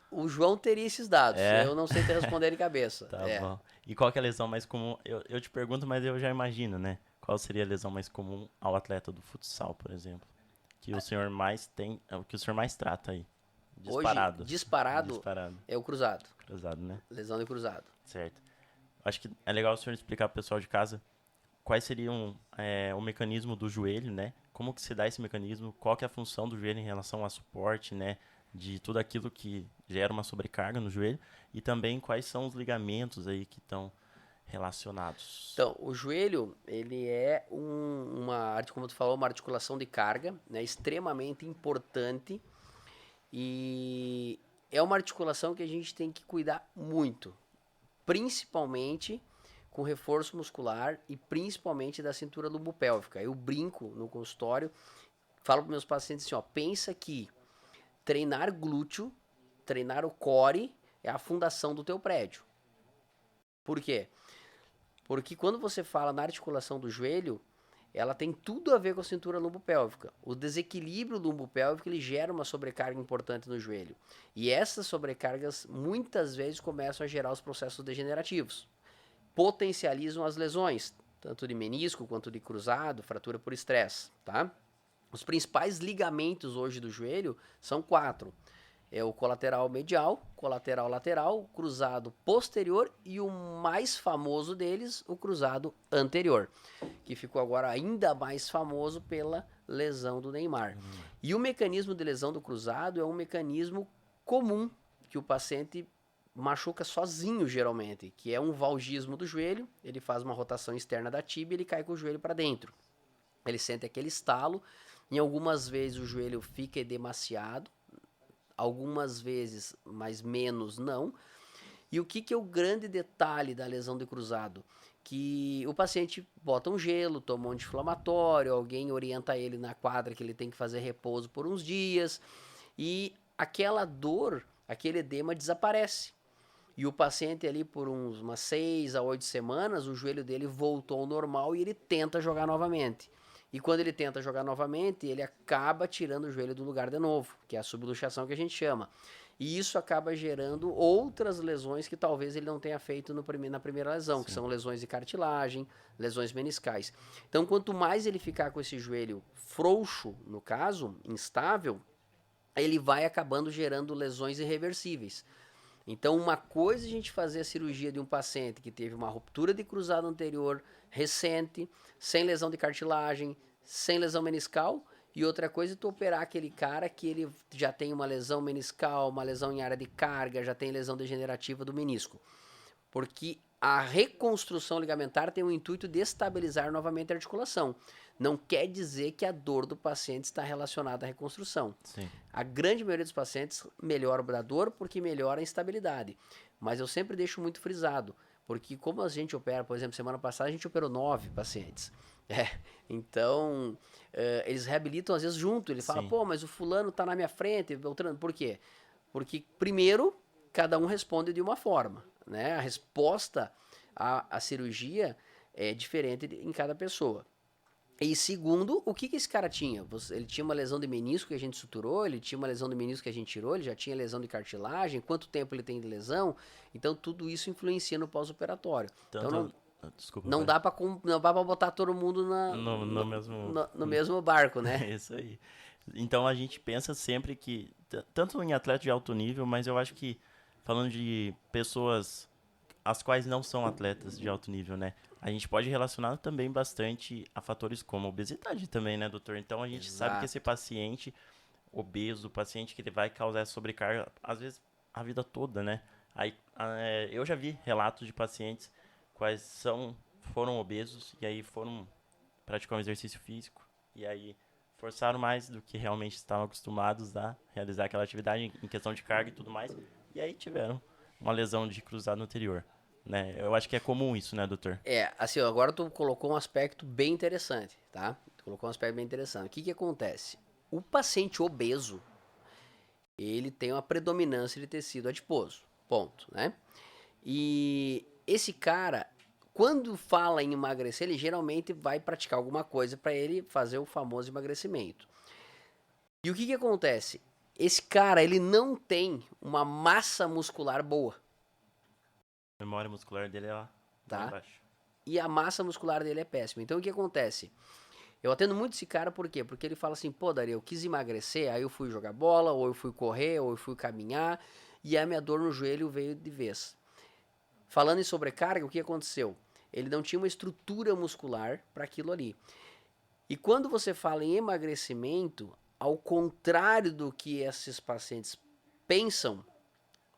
O João teria esses dados. É, Eu não sei te responder de cabeça. tá bom. E qual que é a lesão mais comum? Eu te pergunto, mas eu já imagino, né? Qual seria a lesão mais comum ao atleta do futsal, por exemplo? Que o senhor mais tem, o que o senhor mais trata aí? Disparado. Hoje, disparado, Disparado. é o cruzado. Cruzado, né? Lesão de cruzado. Certo. Acho que é legal o senhor explicar pro pessoal de casa quais seriam o mecanismo do joelho, né? Como que se dá esse mecanismo? Qual que é a função do joelho em relação a suporte, né? De tudo aquilo que gera uma sobrecarga no joelho. E também quais são os ligamentos aí que estão relacionados. Então, o joelho, ele é como tu falou, uma articulação de carga, né? Extremamente importante. E é uma articulação que a gente tem que cuidar muito. Principalmente com reforço muscular e principalmente da cintura lumbopélvica. Eu brinco no consultório, falo para meus pacientes assim, ó, pensa que treinar glúteo, treinar o core é a fundação do teu prédio. Por quê? Porque quando você fala na articulação do joelho, ela tem tudo a ver com a cintura lumbopélvica. O desequilíbrio lumbopélvico ele gera uma sobrecarga importante no joelho. E essas sobrecargas muitas vezes começam a gerar os processos degenerativos. Potencializam as lesões, tanto de menisco quanto de cruzado, fratura por estresse, tá? Os principais ligamentos hoje do joelho são 4. É o colateral medial, colateral lateral, cruzado posterior e o mais famoso deles, o cruzado anterior, que ficou agora ainda mais famoso pela lesão do Neymar. E o mecanismo de lesão do cruzado é um mecanismo comum que o paciente machuca sozinho geralmente, que é um valgismo do joelho, ele faz uma rotação externa da tíbia e ele cai com o joelho para dentro. Ele sente aquele estalo, em algumas vezes o joelho fica edemaciado, algumas vezes, mas menos não. E o que é o grande detalhe da lesão de cruzado? Que o paciente bota um gelo, toma um anti-inflamatório, alguém orienta ele na quadra que ele tem que fazer repouso por uns dias e aquela dor, aquele edema desaparece. E o paciente ali por umas 6 a 8 semanas, o joelho dele voltou ao normal e ele tenta jogar novamente. E quando ele tenta jogar novamente, ele acaba tirando o joelho do lugar de novo, que é a subluxação que a gente chama. E isso acaba gerando outras lesões que talvez ele não tenha feito na primeira lesão, que são lesões de cartilagem, lesões meniscais. Então, quanto mais ele ficar com esse joelho frouxo, no caso, instável, ele vai acabando gerando lesões irreversíveis. Então, uma coisa é a gente fazer a cirurgia de um paciente que teve uma ruptura de cruzado anterior recente, sem lesão de cartilagem, sem lesão meniscal, e outra coisa é tu operar aquele cara que ele já tem uma lesão meniscal, uma lesão em área de carga, já tem lesão degenerativa do menisco. Porque a reconstrução ligamentar tem o intuito de estabilizar novamente a articulação. Não quer dizer que a dor do paciente está relacionada à reconstrução. Sim. A grande maioria dos pacientes melhora a dor porque melhora a instabilidade. Mas eu sempre deixo muito frisado, porque como a gente opera, por exemplo, semana passada a gente operou 9 pacientes. Então, eles reabilitam às vezes junto. Ele fala, pô, mas o fulano tá na minha frente, Beltrano. Por quê? Porque, primeiro, cada um responde de uma forma, né? A resposta à cirurgia é diferente em cada pessoa. E segundo, o que esse cara tinha? Ele tinha uma lesão de menisco que a gente suturou, ele tinha uma lesão de menisco que a gente tirou, ele já tinha lesão de cartilagem, quanto tempo ele tem de lesão? Então tudo isso influencia no pós-operatório. Então não dá para botar todo mundo no mesmo barco, né? É isso aí. Então a gente pensa sempre que, tanto em atleta de alto nível, mas eu acho que, falando de pessoas as quais não são atletas de alto nível, né? A gente pode relacionar também bastante a fatores como obesidade também, né, doutor? Então a gente sabe que esse paciente obeso, o paciente que ele vai causar essa sobrecarga, às vezes a vida toda, né? Aí, eu já vi relatos de pacientes quais foram obesos e aí foram praticar um exercício físico e aí forçaram mais do que realmente estavam acostumados a realizar aquela atividade em questão de carga e tudo mais, e aí tiveram uma lesão de cruzado anterior. Né? Eu acho que é comum isso, né, doutor? Assim, agora tu colocou um aspecto bem interessante, tá? Tu colocou um aspecto bem interessante. O que acontece? O paciente obeso, ele tem uma predominância de tecido adiposo, ponto, né? E esse cara, quando fala em emagrecer, ele geralmente vai praticar alguma coisa para ele fazer o famoso emagrecimento. E o que acontece? Esse cara, ele não tem uma massa muscular boa, A memória muscular dele é lá tá? embaixo. E a massa muscular dele é péssima. Então o que acontece? Eu atendo muito esse cara, por quê? Porque ele fala assim, pô, Daria, eu quis emagrecer, aí eu fui jogar bola, ou eu fui correr, ou eu fui caminhar, e a minha dor no joelho veio de vez. Falando em sobrecarga, o que aconteceu? Ele não tinha uma estrutura muscular para aquilo ali. E quando você fala em emagrecimento, ao contrário do que esses pacientes pensam,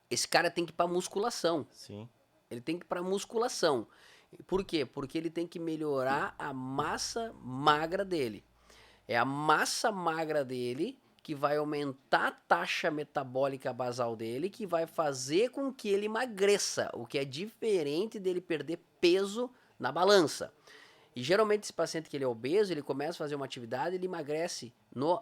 esse cara tem que ir para musculação. Sim. Ele tem que ir para musculação. Por quê? Porque ele tem que melhorar a massa magra dele. É a massa magra dele que vai aumentar a taxa metabólica basal dele, que vai fazer com que ele emagreça, o que é diferente dele perder peso na balança. E geralmente esse paciente que ele é obeso, ele começa a fazer uma atividade, ele emagrece,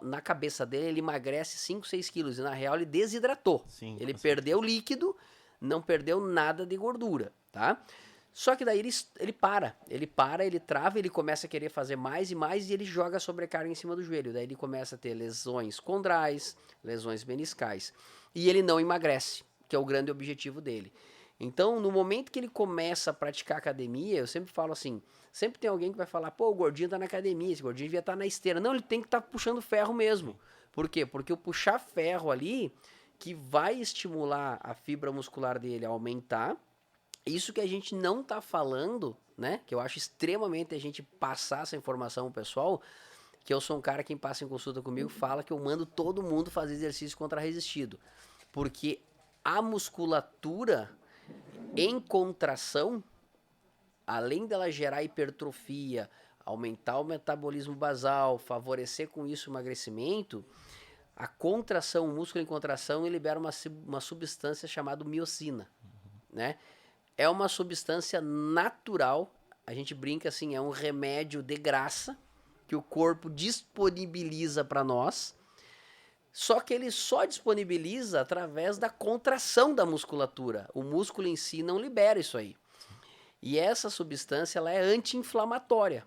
na cabeça dele, ele emagrece 5, 6 quilos, e na real ele desidratou. Sim, Ele com perdeu líquido, não perdeu nada de gordura, tá? Só que daí ele para, ele trava, ele começa a querer fazer mais e mais e ele joga sobrecarga em cima do joelho. Daí ele começa a ter lesões condrais, lesões meniscais. E ele não emagrece, que é o grande objetivo dele. Então, no momento que ele começa a praticar academia, eu sempre falo assim, sempre tem alguém que vai falar, pô, o gordinho tá na academia, esse gordinho devia estar na esteira. Não, ele tem que estar puxando ferro mesmo. Por quê? Porque o puxar ferro ali, que vai estimular a fibra muscular dele a aumentar. Isso que a gente não tá falando, né? Que eu acho extremamente a gente passar essa informação pro pessoal, que eu sou um cara, quem passa em consulta comigo, fala que eu mando todo mundo fazer exercício contra-resistido. Porque a musculatura em contração, além dela gerar hipertrofia, aumentar o metabolismo basal, favorecer com isso o emagrecimento, a contração, o músculo em contração, ele libera uma substância chamada miocina, né? É uma substância natural, a gente brinca assim, é um remédio de graça que o corpo disponibiliza para nós, só que ele só disponibiliza através da contração da musculatura. O músculo em si não libera isso aí. E essa substância ela é anti-inflamatória.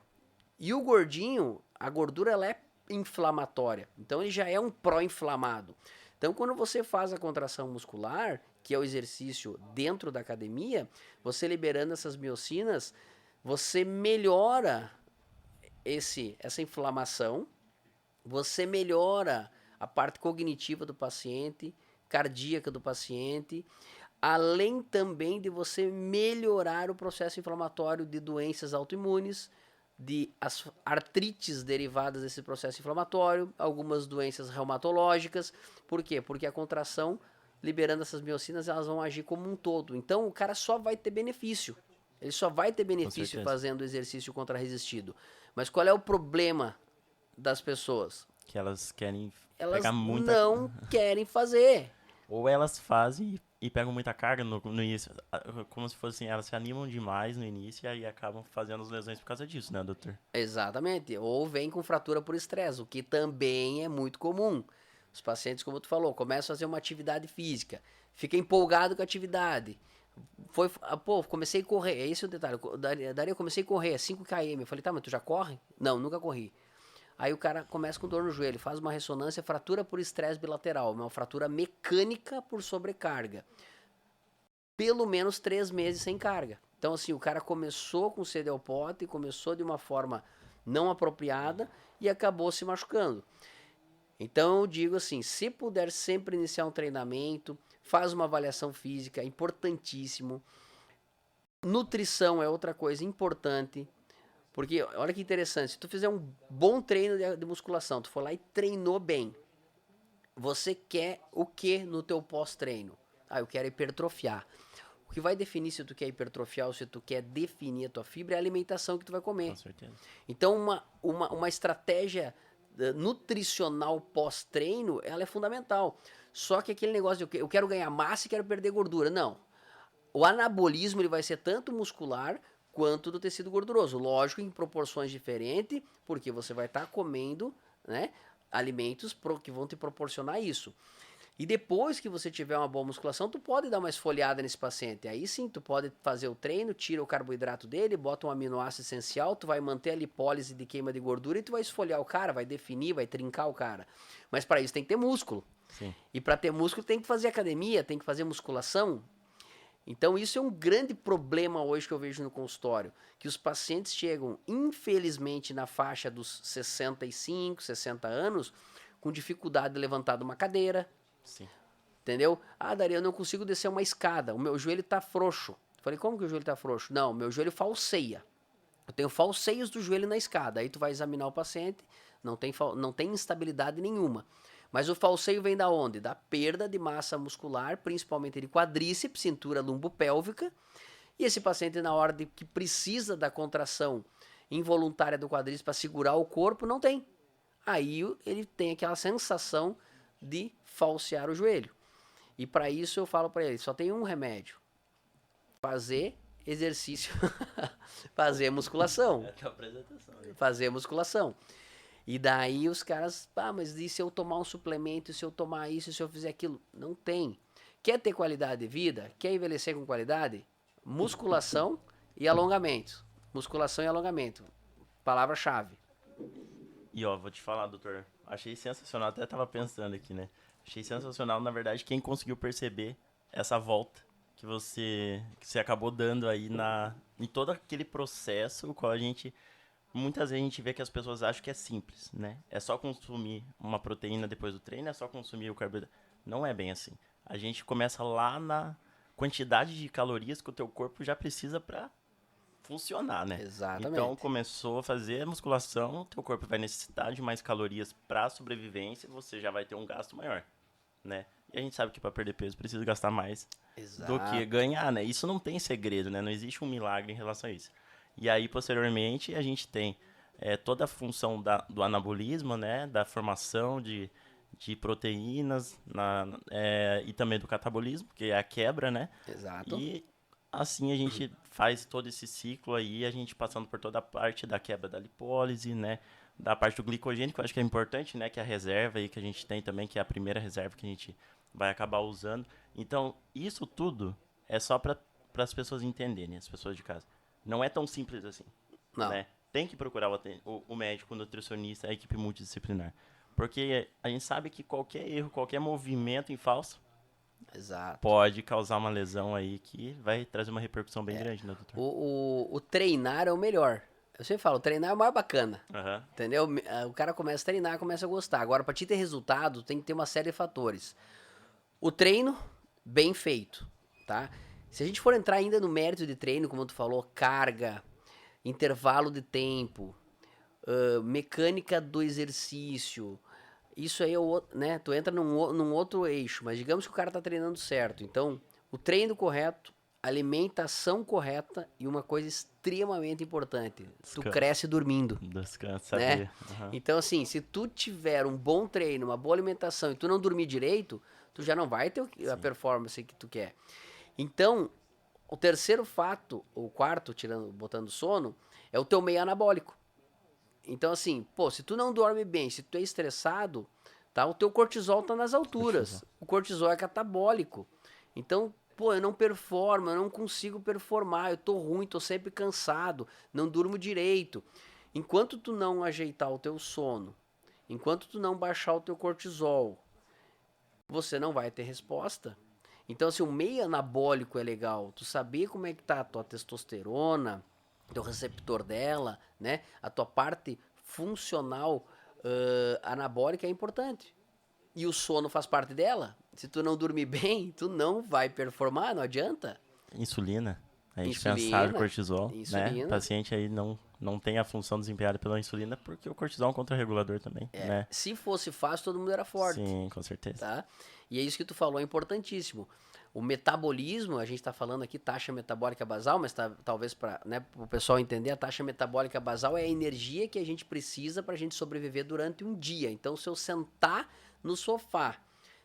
E o gordinho, a gordura ela é inflamatória. Então ele já é um pró-inflamado. Então quando você faz a contração muscular, que é o exercício dentro da academia, você liberando essas miocinas, você melhora essa inflamação, você melhora a parte cognitiva do paciente, cardíaca do paciente, além também de você melhorar o processo inflamatório de doenças autoimunes, de as artrites derivadas desse processo inflamatório, algumas doenças reumatológicas. Por quê? Porque a contração, liberando essas miocinas, elas vão agir como um todo. Então o cara só vai ter benefício. Ele só vai ter benefício fazendo exercício contra-resistido. Mas qual é o problema das pessoas? Que elas querem Elas pegar muita... não querem fazer. Ou elas fazem e pegam muita carga no início. Como se fosse assim, elas se animam demais no início e aí acabam fazendo as lesões por causa disso, né, doutor? Exatamente. Ou vem com fratura por estresse, o que também é muito comum. Os pacientes, como tu falou, começam a fazer uma atividade física, fica empolgado com a atividade. Pô, comecei a correr, é esse o detalhe. Daria, eu comecei a correr, 5 km. Eu falei, tá, mas tu já corre? Não, nunca corri. Aí o cara começa com dor no joelho, faz uma ressonância, fratura por estresse bilateral, uma fratura mecânica por sobrecarga. Pelo menos 3 meses sem carga. Então, assim, o cara começou com sede ao pote, começou de uma forma não apropriada e acabou se machucando. Então, eu digo assim, se puder sempre iniciar um treinamento, faz uma avaliação física, é importantíssimo. Nutrição é outra coisa importante. Porque, olha que interessante, se tu fizer um bom treino de musculação, tu for lá e treinou bem, você quer o que no teu pós-treino? Ah, eu quero hipertrofiar. O que vai definir se tu quer hipertrofiar ou se tu quer definir a tua fibra é a alimentação que tu vai comer. Com certeza. Então, uma estratégia nutricional pós-treino, ela é fundamental. Só que aquele negócio de eu quero ganhar massa e quero perder gordura. Não. O anabolismo ele vai ser tanto muscular quanto do tecido gorduroso. Lógico, em proporções diferentes, porque você vai estar comendo, né, alimentos que vão te proporcionar isso. E depois que você tiver uma boa musculação, tu pode dar uma esfoliada nesse paciente. Aí sim, tu pode fazer o treino, tira o carboidrato dele, bota um aminoácido essencial, tu vai manter a lipólise de queima de gordura e tu vai esfoliar o cara, vai definir, vai trincar o cara. Mas para isso tem que ter músculo. Sim. E para ter músculo tem que fazer academia, tem que fazer musculação. Então isso é um grande problema hoje que eu vejo no consultório, que os pacientes chegam, infelizmente, na faixa dos 65, 60 anos, com dificuldade de levantar de uma cadeira, Sim. entendeu? Ah, Daria, eu não consigo descer uma escada, o meu joelho tá frouxo. Falei, como que o joelho tá frouxo? Não, meu joelho falseia. Eu tenho falseios do joelho na escada. Aí tu vai examinar o paciente, não tem instabilidade nenhuma. Mas o falseio vem da onde? Da perda de massa muscular, principalmente de quadríceps, cintura lumbopélvica. E esse paciente, na hora de que precisa da contração involuntária do quadríceps para segurar o corpo, não tem. Aí ele tem aquela sensação de falsear o joelho. E para isso eu falo para ele, só tem um remédio. Fazer exercício, fazer musculação. Fazer musculação. E daí os caras, mas e se eu tomar um suplemento, se eu tomar isso, se eu fizer aquilo? Não tem. Quer ter qualidade de vida? Quer envelhecer com qualidade? Musculação e alongamento. Musculação e alongamento. Palavra-chave. E ó, vou te falar, doutor, achei sensacional, até tava pensando aqui, né? Achei sensacional, na verdade, quem conseguiu perceber essa volta que você acabou dando aí em todo aquele processo, o qual muitas vezes a gente vê que as pessoas acham que é simples, né? É só consumir uma proteína depois do treino, é só consumir o carboidrato. Não é bem assim. A gente começa lá na quantidade de calorias que o teu corpo já precisa para funcionar, né? Exatamente. Então, começou a fazer a musculação, teu corpo vai necessitar de mais calorias para sobrevivência, você já vai ter um gasto maior, né? E a gente sabe que para perder peso precisa gastar mais do que ganhar, né? Isso não tem segredo, né? Não existe um milagre em relação a isso. E aí, posteriormente, a gente tem toda a função do anabolismo, né? Da formação de proteínas e também do catabolismo, que é a quebra, né? Exato. E assim a gente faz todo esse ciclo aí, a gente passando por toda a parte da quebra da lipólise, né? Da parte do glicogênio, que eu acho que é importante, né? Que é a reserva aí que a gente tem também, que é a primeira reserva que a gente vai acabar usando. Então, isso tudo é só para as pessoas entenderem, as pessoas de casa. Não é tão simples assim. Não. Né? Tem que procurar o médico, o nutricionista, a equipe multidisciplinar. Porque a gente sabe que qualquer erro, qualquer movimento em falso Exato. pode causar uma lesão aí que vai trazer uma repercussão bem grande, né, doutor? O treinar é o melhor. Eu sempre falo, treinar é o mais bacana. Uhum. Entendeu? O cara começa a treinar, começa a gostar. Agora, para te ter resultado, tem que ter uma série de fatores. O treino, bem feito, tá? Se a gente for entrar ainda no mérito de treino, como tu falou, carga, intervalo de tempo, mecânica do exercício, isso aí é né? Tu entra num outro eixo, mas digamos que o cara tá treinando certo. Então, o treino correto, alimentação correta e uma coisa extremamente importante, tu cresce dormindo. Descansa, né? Então, assim, se tu tiver um bom treino, uma boa alimentação e tu não dormir direito, tu já não vai ter a performance que tu quer. Então, o terceiro fato, o quarto, botando sono, é o teu meio anabólico. Então, assim, se tu não dorme bem, se tu é estressado, tá? O teu cortisol tá nas alturas. O cortisol é catabólico. Então, eu não performo, eu não consigo performar, eu tô ruim, tô sempre cansado, não durmo direito. Enquanto tu não ajeitar o teu sono, enquanto tu não baixar o teu cortisol, você não vai ter resposta. Então, assim, o meio anabólico é legal. Tu saber como é que tá a tua testosterona, teu receptor dela, né? A tua parte funcional anabólica é importante. E o sono faz parte dela. Se tu não dormir bem, tu não vai performar, não adianta. Insulina. A gente Insulina, cansado de cortisol, insulina. né? O paciente aí não tem a função desempenhada pela insulina porque o cortisol é um contrarregulador também, né? Se fosse fácil, todo mundo era forte. Sim, com certeza. Tá? E é isso que tu falou, é importantíssimo. O metabolismo, a gente está falando aqui taxa metabólica basal, mas talvez para o pessoal entender, a taxa metabólica basal é a energia que a gente precisa para a gente sobreviver durante um dia. Então, se eu sentar no sofá,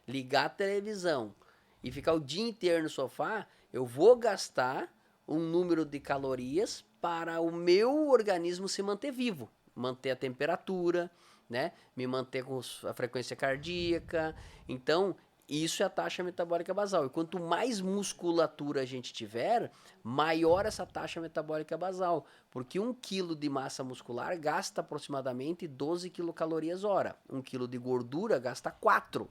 ligar a televisão e ficar o dia inteiro no sofá, eu vou gastar um número de calorias para o meu organismo se manter vivo, manter a temperatura, né? Me manter com a frequência cardíaca. Então, Isso é a taxa metabólica basal. E quanto mais musculatura a gente tiver, maior essa taxa metabólica basal. Porque 1 quilo de massa muscular gasta aproximadamente 12 quilocalorias hora. 1 quilo de gordura gasta 4.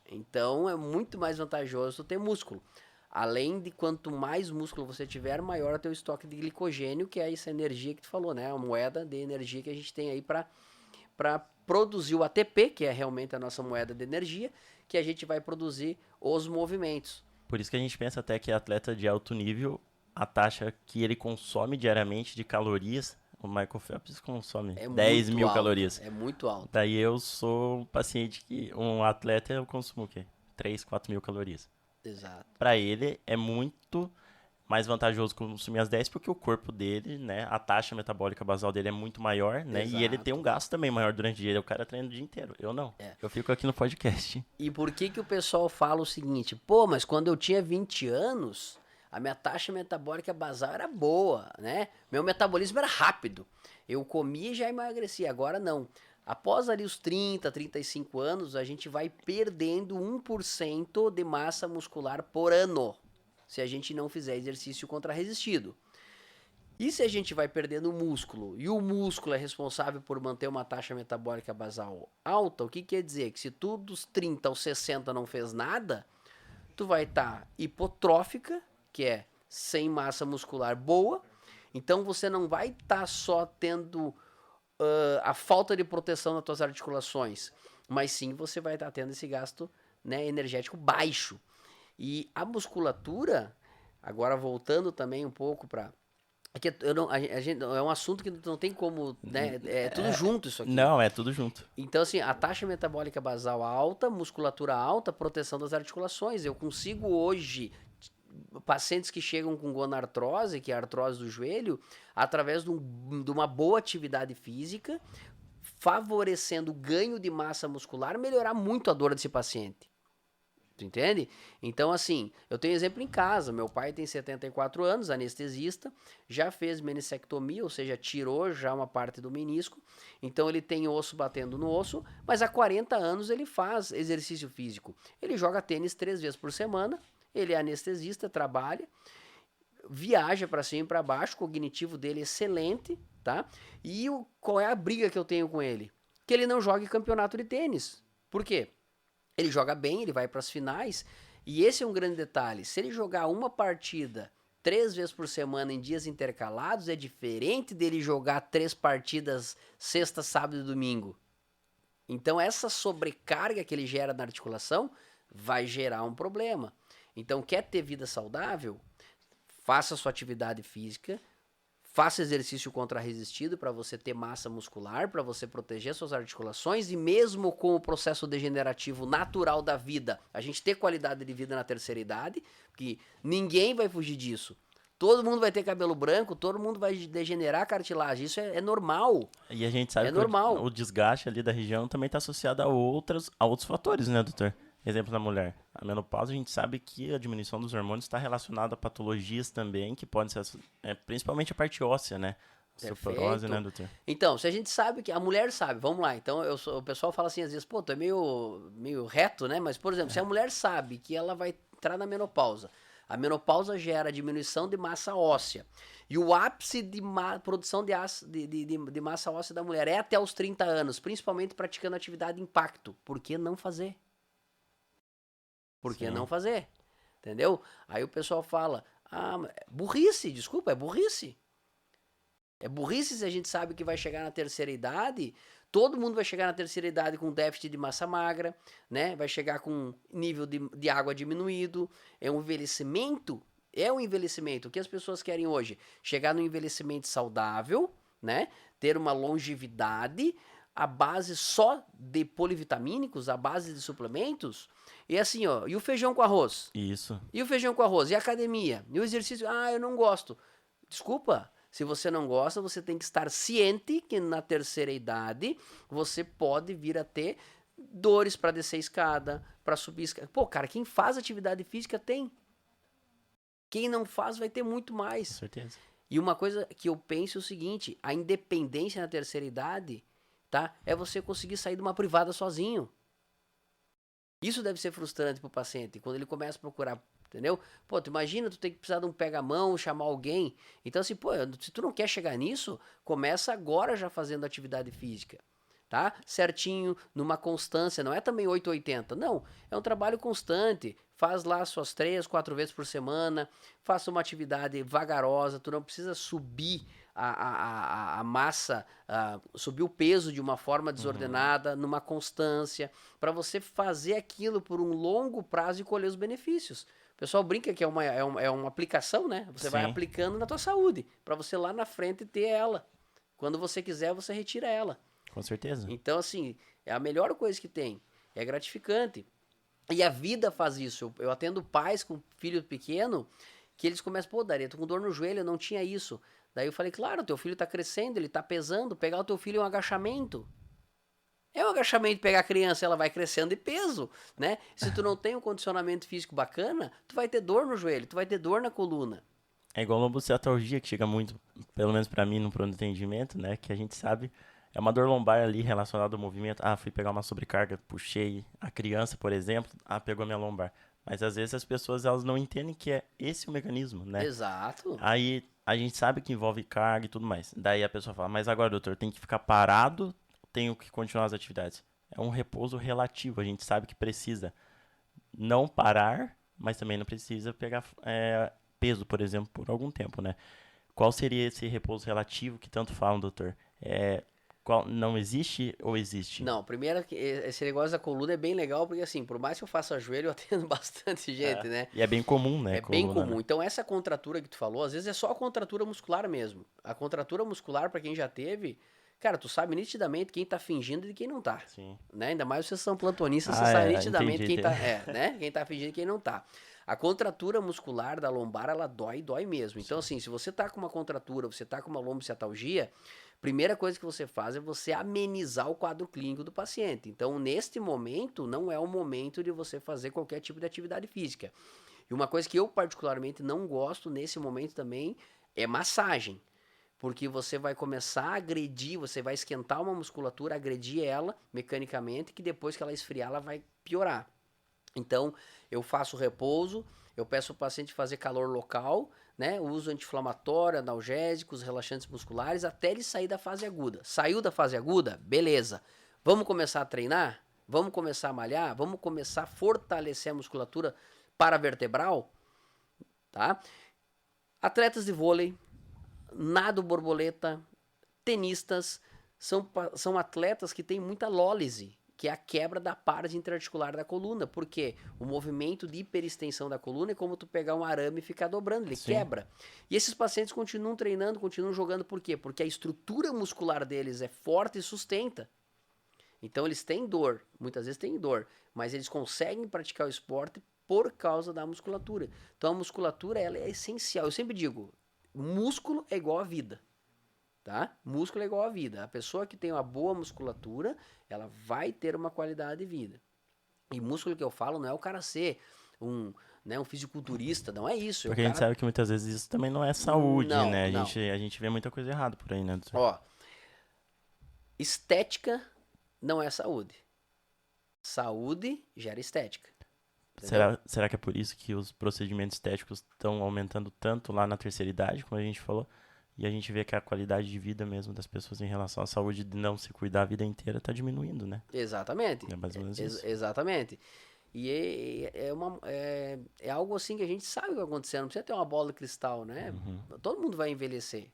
Então é muito mais vantajoso ter músculo. Além de quanto mais músculo você tiver, maior é o teu estoque de glicogênio, que é essa energia que tu falou, né? A moeda de energia que a gente tem aí para produzir o ATP, que é realmente a nossa moeda de energia, que a gente vai produzir os movimentos. Por isso que a gente pensa até que atleta de alto nível, a taxa que ele consome diariamente de calorias, o Michael Phelps consome É 10 muito mil alta, calorias. é muito alta. Daí eu sou um paciente que, um atleta, eu consumo o quê? 3, 4 mil calorias. Exato. Para ele é muito mais vantajoso consumir as 10 porque o corpo dele, né, a taxa metabólica basal dele é muito maior, né, e ele tem um gasto também maior durante o dia. O cara treina o dia inteiro. Eu não. Eu fico aqui no podcast. E por que o pessoal fala o seguinte? Pô, mas quando eu tinha 20 anos, a minha taxa metabólica basal era boa, né? Meu metabolismo era rápido. Eu comia e já emagrecia. Agora não. Após ali os 30, 35 anos, a gente vai perdendo 1% de massa muscular por ano, se a gente não fizer exercício contrarresistido. E se a gente vai perdendo músculo, e o músculo é responsável por manter uma taxa metabólica basal alta, o que quer dizer? Que se tu dos 30 aos 60 não fez nada, tu vai estar hipotrófica, que é sem massa muscular boa, então você não vai estar só tendo a falta de proteção nas tuas articulações, mas sim você vai estar tendo esse gasto, né, energético baixo. E a musculatura, agora voltando também um pouco para é que eu não, a gente, é um assunto que não tem como, né? É tudo junto isso aqui. Não, é tudo junto. Então, assim, a taxa metabólica basal alta, musculatura alta, proteção das articulações. Eu consigo hoje, pacientes que chegam com gonartrose, que é a artrose do joelho, através de uma boa atividade física, favorecendo o ganho de massa muscular, melhorar muito a dor desse paciente. Tu entende? Então, assim, eu tenho exemplo em casa. Meu pai tem 74 anos, anestesista, já fez meniscectomia, ou seja, tirou já uma parte do menisco. Então, ele tem osso batendo no osso, mas há 40 anos ele faz exercício físico. Ele joga tênis 3 vezes por semana, ele é anestesista, trabalha, viaja para cima e para baixo, o cognitivo dele é excelente, tá? E qual é a briga que eu tenho com ele? Que ele não joga campeonato de tênis. Por quê? Ele joga bem, ele vai para as finais, e esse é um grande detalhe. Se ele jogar uma partida 3 vezes por semana em dias intercalados, é diferente dele jogar 3 partidas sexta, sábado e domingo. Então essa sobrecarga que ele gera na articulação vai gerar um problema. Então quer ter vida saudável? Faça sua atividade física, faça exercício contrarresistido para você ter massa muscular, para você proteger suas articulações, e mesmo com o processo degenerativo natural da vida, a gente ter qualidade de vida na terceira idade, que ninguém vai fugir disso. Todo mundo vai ter cabelo branco, todo mundo vai degenerar a cartilagem, isso é normal. E a gente sabe que normal. o desgaste ali da região também está associado a outros fatores, né, doutor? Exemplo da mulher. A menopausa, a gente sabe que a diminuição dos hormônios está relacionada a patologias também, que podem ser, principalmente a parte óssea, né? Osteoporose, né, doutor? Então, se a gente sabe que a mulher sabe, vamos lá. Então, o pessoal fala assim às vezes, pô, tu é meio reto, né? Mas, por exemplo, se a mulher sabe que ela vai entrar na menopausa, a menopausa gera diminuição de massa óssea. E o ápice de produção de massa óssea da mulher é até os 30 anos, principalmente praticando atividade de impacto. Por que não fazer? Por que não fazer? Entendeu? Aí o pessoal fala, burrice, desculpa, é burrice. É burrice se a gente sabe que vai chegar na terceira idade, todo mundo vai chegar na terceira idade com déficit de massa magra, né? Vai chegar com nível de água diminuído, é um envelhecimento. O que as pessoas querem hoje? Chegar no envelhecimento saudável, né? Ter uma longevidade, a base só de polivitamínicos, a base de suplementos. E assim, ó, e o feijão com arroz? Isso. E o feijão com arroz? E a academia? E o exercício? Eu não gosto. Desculpa, se você não gosta, você tem que estar ciente que na terceira idade você pode vir a ter dores para descer escada, para subir escada. Pô, cara, quem faz atividade física tem. Quem não faz vai ter muito mais. Com certeza. E uma coisa que eu penso é o seguinte, a independência na terceira idade, tá? É você conseguir sair de uma privada sozinho. Isso deve ser frustrante pro paciente, quando ele começa a procurar, entendeu? Pô, tu imagina tu ter que precisar de um pega-mão, chamar alguém. Então, assim, pô, se tu não quer chegar nisso, começa agora já fazendo atividade física, tá? Certinho, numa constância, não é também 880, não. É um trabalho constante. Faz lá suas 3, 4 vezes por semana, faça uma atividade vagarosa, tu não precisa subir a massa, subir o peso de uma forma Uhum. desordenada, numa constância, para você fazer aquilo por um longo prazo e colher os benefícios. O pessoal brinca que é uma aplicação, né? Você vai Sim, aplicando na tua saúde, para você lá na frente ter ela. Quando você quiser, você retira ela. com certeza. Então, assim, é a melhor coisa que tem. É gratificante. E a vida faz isso. Eu atendo pais com filho pequeno que eles começam, pô, Daria, tô com dor no joelho, eu não tinha isso. Daí eu falei, claro, teu filho tá crescendo, ele tá pesando, pegar o teu filho é um agachamento. É um agachamento pegar a criança, ela vai crescendo de peso, né? Se tu não tem um condicionamento físico bacana, tu vai ter dor no joelho, tu vai ter dor na coluna. É igual a lombociatalgia, que chega muito, pelo menos pra mim, no pronto atendimento, né? Que a gente sabe, é uma dor lombar ali relacionada ao movimento. Ah, fui pegar uma sobrecarga, puxei a criança, por exemplo, pegou minha lombar. Mas às vezes as pessoas elas não entendem que é esse o mecanismo, né? Exato. Aí a gente sabe que envolve carga e tudo mais. Daí a pessoa fala, mas agora, doutor, tem que ficar parado, tenho que continuar as atividades. É um repouso relativo, a gente sabe que precisa não parar, mas também não precisa pegar peso, por exemplo, por algum tempo, né? Qual seria esse repouso relativo que tanto falam, doutor? Não existe ou existe? Não, primeiro, esse negócio da coluna é bem legal, porque assim, por mais que eu faça joelho, eu atendo bastante gente, É. né? E é bem comum, né, É bem coluna, comum. né? Então, essa contratura que tu falou, às vezes é só a contratura muscular mesmo. A contratura muscular, pra quem já teve, cara, tu sabe nitidamente quem tá fingindo e quem não tá. Sim. Né? Ainda mais vocês são plantonistas, você Ah, sabe entendi, nitidamente quem entendi. tá, né? Quem tá fingindo e quem não tá. A contratura muscular da lombar, ela dói, dói mesmo. Então, Sim. assim, se você tá com uma contratura, você tá com uma lombociatalgia, primeira coisa que você faz é você amenizar o quadro clínico do paciente. Então, neste momento, não é o momento de você fazer qualquer tipo de atividade física. E uma coisa que eu particularmente não gosto nesse momento também é massagem. Porque você vai começar a agredir, você vai esquentar uma musculatura, agredir ela mecanicamente, que depois que ela esfriar, ela vai piorar. Então, eu faço repouso, eu peço ao paciente fazer calor local, né? Uso anti-inflamatório, analgésicos, relaxantes musculares, até ele sair da fase aguda. Saiu da fase aguda? Beleza. Vamos começar a treinar? Vamos começar a malhar? Vamos começar a fortalecer a musculatura paravertebral? Tá? Atletas de vôlei, nado borboleta, tenistas, são atletas que têm muita lólise, que é a quebra da parte interarticular da coluna, porque o movimento de hiperextensão da coluna é como tu pegar um arame e ficar dobrando, ele Sim. quebra. E esses pacientes continuam treinando, continuam jogando, por quê? Porque a estrutura muscular deles é forte e sustenta. Então eles têm dor, muitas vezes têm dor, mas eles conseguem praticar o esporte por causa da musculatura. Então a musculatura ela é essencial. Eu sempre digo, músculo é igual a vida, tá? Músculo é igual a vida. A pessoa que tem uma boa musculatura, ela vai ter uma qualidade de vida. E músculo que eu falo não é o cara ser um fisiculturista, não é isso. É o Porque a gente cara. sabe que muitas vezes isso também não é saúde, Não, né? A não. gente, a gente vê muita coisa errada por aí, né, doutor? Ó, estética não é saúde. Saúde gera estética. Entendeu? Será que é por isso que os procedimentos estéticos estão aumentando tanto lá na terceira idade, como a gente falou? E a gente vê que a qualidade de vida mesmo das pessoas em relação à saúde de não se cuidar a vida inteira está diminuindo, né? Exatamente. É mais ou menos isso. Exatamente. E é algo assim que a gente sabe o que vai acontecer. Não precisa ter uma bola de cristal, né? Uhum. Todo mundo vai envelhecer.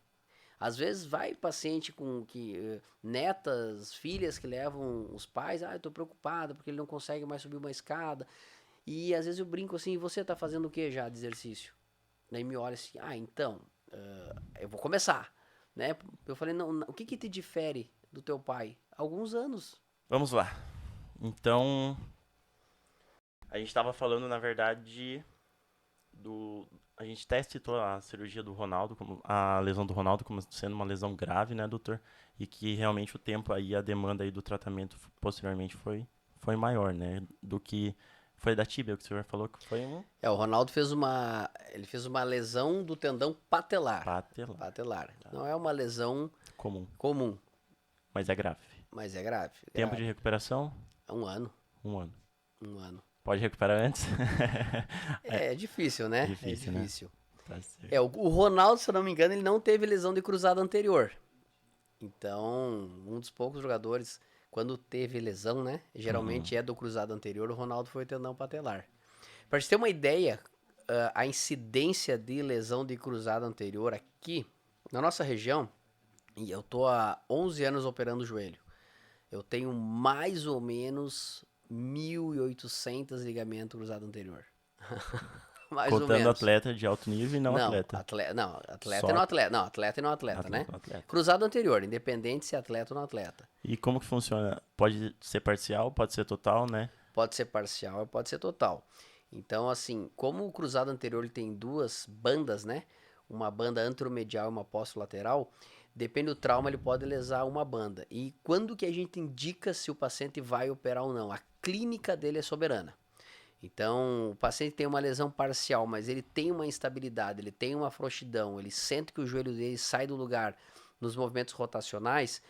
Às vezes vai paciente com netas, filhas que levam os pais, eu tô preocupado porque ele não consegue mais subir uma escada. E às vezes eu brinco assim, você tá fazendo o que já de exercício? Daí me olha assim, então, eu vou começar, né? Eu falei, não, o que te difere do teu pai? Alguns anos. Vamos lá. Então, a gente estava falando, na verdade, do. A gente até citou a cirurgia do Ronaldo, como a lesão do Ronaldo como sendo uma lesão grave, né, doutor? E que realmente o tempo aí, a demanda aí do tratamento posteriormente foi maior, né? Do que foi da tíbia, que o senhor falou que foi um O Ronaldo ele fez uma lesão do tendão patelar. patelar, Patelar. Não é uma lesão comum, comum, mas é grave. mas é grave, Tempo de grave. recuperação, É um ano, 1 ano. Um ano. Pode recuperar antes? É difícil, né? Difícil, é né? difícil. Tá certo. O Ronaldo, se eu não me engano, ele não teve lesão de cruzado anterior. Então, um dos poucos jogadores, quando teve lesão, né? Geralmente é do cruzado anterior, o Ronaldo foi tendão patelar. Pra gente ter uma ideia, a incidência de lesão de cruzado anterior aqui, na nossa região, e eu tô há 11 anos operando o joelho, eu tenho mais ou menos 1.800 ligamentos cruzado anterior. Mais ou Contando menos. atleta de alto nível e não atleta. Atleta e Só não atleta. Não, atleta e não atleta, né? atleta, não atleta. Cruzado anterior, independente se é atleta ou não atleta. E como que funciona? Pode ser parcial, pode ser total, né? Pode ser parcial, pode ser total. Então, assim, como o cruzado anterior ele tem duas bandas, né? Uma banda anteromedial e uma posterolateral, depende do trauma, ele pode lesar uma banda. E quando que a gente indica se o paciente vai operar ou não? A clínica dele é soberana. Então, o paciente tem uma lesão parcial, mas ele tem uma instabilidade, ele tem uma frouxidão, ele sente que o joelho dele sai do lugar nos movimentos rotacionais,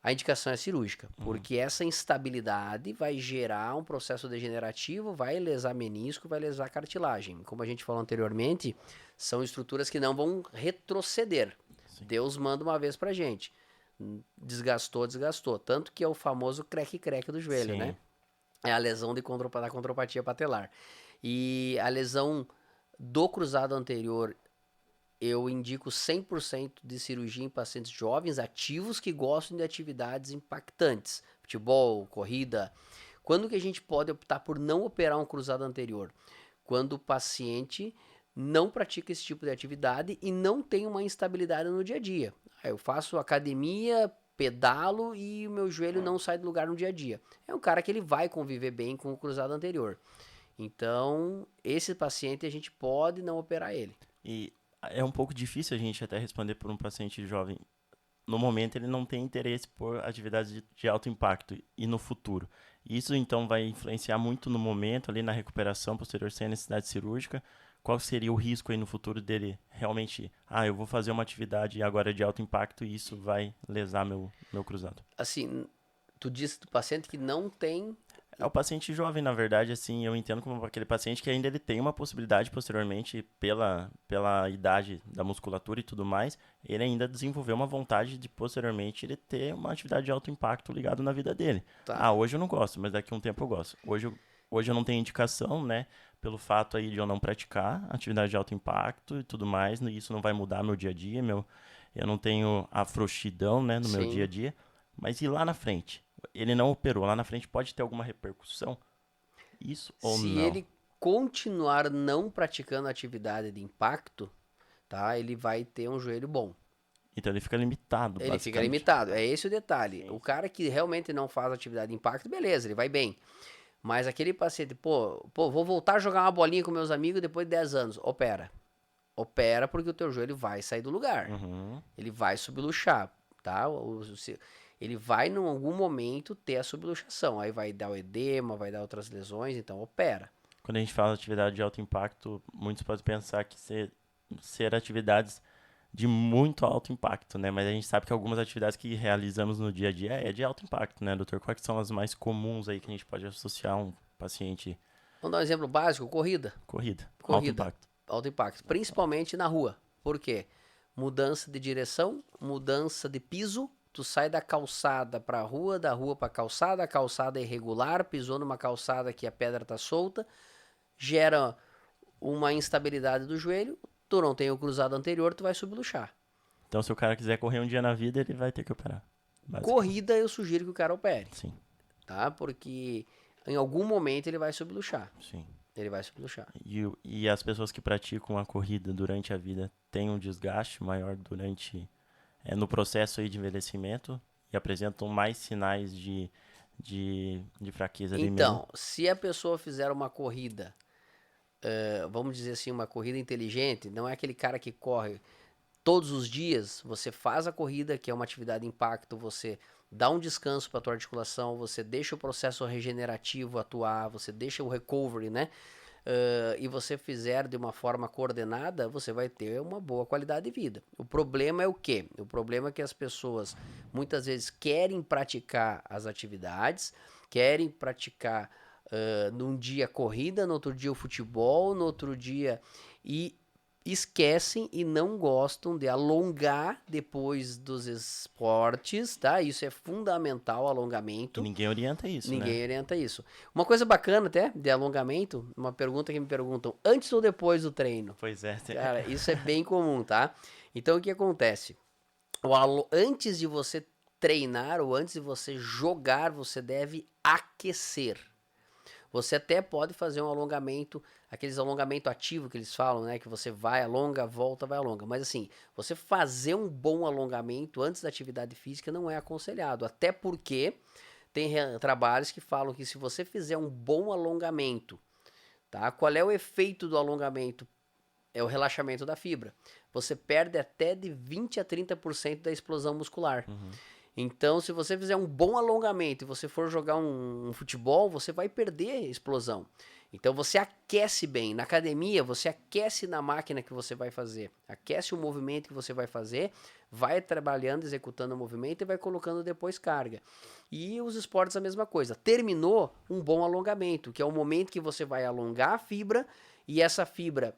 a indicação é cirúrgica, porque essa instabilidade vai gerar um processo degenerativo, vai lesar menisco, vai lesar cartilagem. Como a gente falou anteriormente, são estruturas que não vão retroceder. Sim. Deus manda uma vez pra gente. Desgastou, desgastou. Tanto que é o famoso creque-creque do joelho, Sim. né? É a lesão da condropatia patelar. E a lesão do cruzado anterior, eu indico 100% de cirurgia em pacientes jovens, ativos, que gostam de atividades impactantes. Futebol, corrida. Quando que a gente pode optar por não operar um cruzado anterior? Quando o paciente não pratica esse tipo de atividade e não tem uma instabilidade no dia a dia. Eu faço academia, pedalo e o meu joelho não sai do lugar no dia a dia. É um cara que ele vai conviver bem com o cruzado anterior. Então, esse paciente a gente pode não operar ele. E é um pouco difícil a gente até responder por um paciente jovem. No momento, ele não tem interesse por atividades de alto impacto e no futuro. Isso, então, vai influenciar muito no momento, ali na recuperação posterior sem a necessidade cirúrgica. Qual seria o risco aí no futuro dele realmente, eu vou fazer uma atividade agora de alto impacto e isso vai lesar meu cruzado? Assim, tu disse do paciente que não tem... É o paciente jovem, na verdade, assim, eu entendo como aquele paciente que ainda ele tem uma possibilidade posteriormente, pela idade da musculatura e tudo mais, ele ainda desenvolveu uma vontade de posteriormente ele ter uma atividade de alto impacto ligado na vida dele. Tá. Hoje eu não gosto, mas daqui a um tempo eu gosto. Hoje eu não tenho indicação, né, pelo fato aí de eu não praticar atividade de alto impacto e tudo mais, isso não vai mudar meu dia a dia, eu não tenho a frouxidão, né, no meu Sim. dia a dia, mas e lá na frente? Ele não operou, lá na frente pode ter alguma repercussão? Isso ou Se não? ele continuar não praticando atividade de impacto, tá? Ele vai ter um joelho bom. Então ele fica limitado, Ele fica basicamente. limitado. É esse o detalhe. Sim. O cara que realmente não faz atividade de impacto, beleza, ele vai bem. Mas aquele paciente, vou voltar a jogar uma bolinha com meus amigos depois de 10 anos. Opera. Opera porque o teu joelho vai sair do lugar. Uhum. Ele vai subluxar, tá? Ele vai, em algum momento, ter a subluxação. Aí vai dar o edema, vai dar outras lesões, então opera. Quando a gente fala de atividade de alto impacto, muitos podem pensar que ser atividades de muito alto impacto, né? Mas a gente sabe que algumas atividades que realizamos no dia a dia é de alto impacto, né, doutor? Quais são as mais comuns aí que a gente pode associar a um paciente Vamos dar um exemplo básico, corrida. corrida? Alto Corrida. impacto. Alto impacto. Principalmente na rua. Por quê? Mudança de direção, mudança de piso. Tu sai da calçada pra rua, da rua pra calçada, a calçada é irregular, pisou numa calçada que a pedra tá solta, gera uma instabilidade do joelho, tu não tem o cruzado anterior, tu vai subluxar. Então, se o cara quiser correr um dia na vida, ele vai ter que operar. Basicamente. Corrida eu sugiro que o cara opere, Sim, tá? Porque em algum momento ele vai subluxar. sim. Ele vai subluxar. E as pessoas que praticam a corrida durante a vida têm um desgaste maior no processo aí de envelhecimento e apresentam mais sinais de fraqueza ali mesmo. Então, se a pessoa fizer uma corrida, vamos dizer assim, uma corrida inteligente, não é aquele cara que corre todos os dias, você faz a corrida, que é uma atividade de impacto, você dá um descanso para a tua articulação, você deixa o processo regenerativo atuar, você deixa o recovery, né? E você fizer de uma forma coordenada, você vai ter uma boa qualidade de vida. O problema é o quê? O problema é que as pessoas muitas vezes querem praticar as atividades, querem praticar num dia corrida, no outro dia o futebol, no outro dia... E esquecem e não gostam de alongar depois dos esportes, tá? Isso é fundamental, E alongamento. ninguém orienta isso, né? Ninguém orienta isso. Uma coisa bacana até de alongamento, uma pergunta que me perguntam, antes ou depois do treino? Pois é. Cara, isso é bem comum, tá? Então o que acontece? Antes de você treinar ou antes de você jogar, você deve aquecer. Você até pode fazer um alongamento, aqueles alongamento ativo que eles falam, né? Que você vai, alonga, volta, vai, alonga. Mas assim, você fazer um bom alongamento antes da atividade física não é aconselhado. Até porque tem trabalhos que falam que se você fizer um bom alongamento, tá? Qual é o efeito do alongamento? É o relaxamento da fibra. Você perde até de 20 a 30% da explosão muscular. Então, se você fizer um bom alongamento e você for jogar um futebol, você vai perder explosão. Então, você aquece bem. Na academia, você aquece na máquina que você vai fazer. Aquece o movimento que você vai fazer, vai trabalhando, executando o movimento e vai colocando depois carga. E os esportes a mesma coisa. Terminou um bom alongamento, que é o momento que você vai alongar a fibra e essa fibra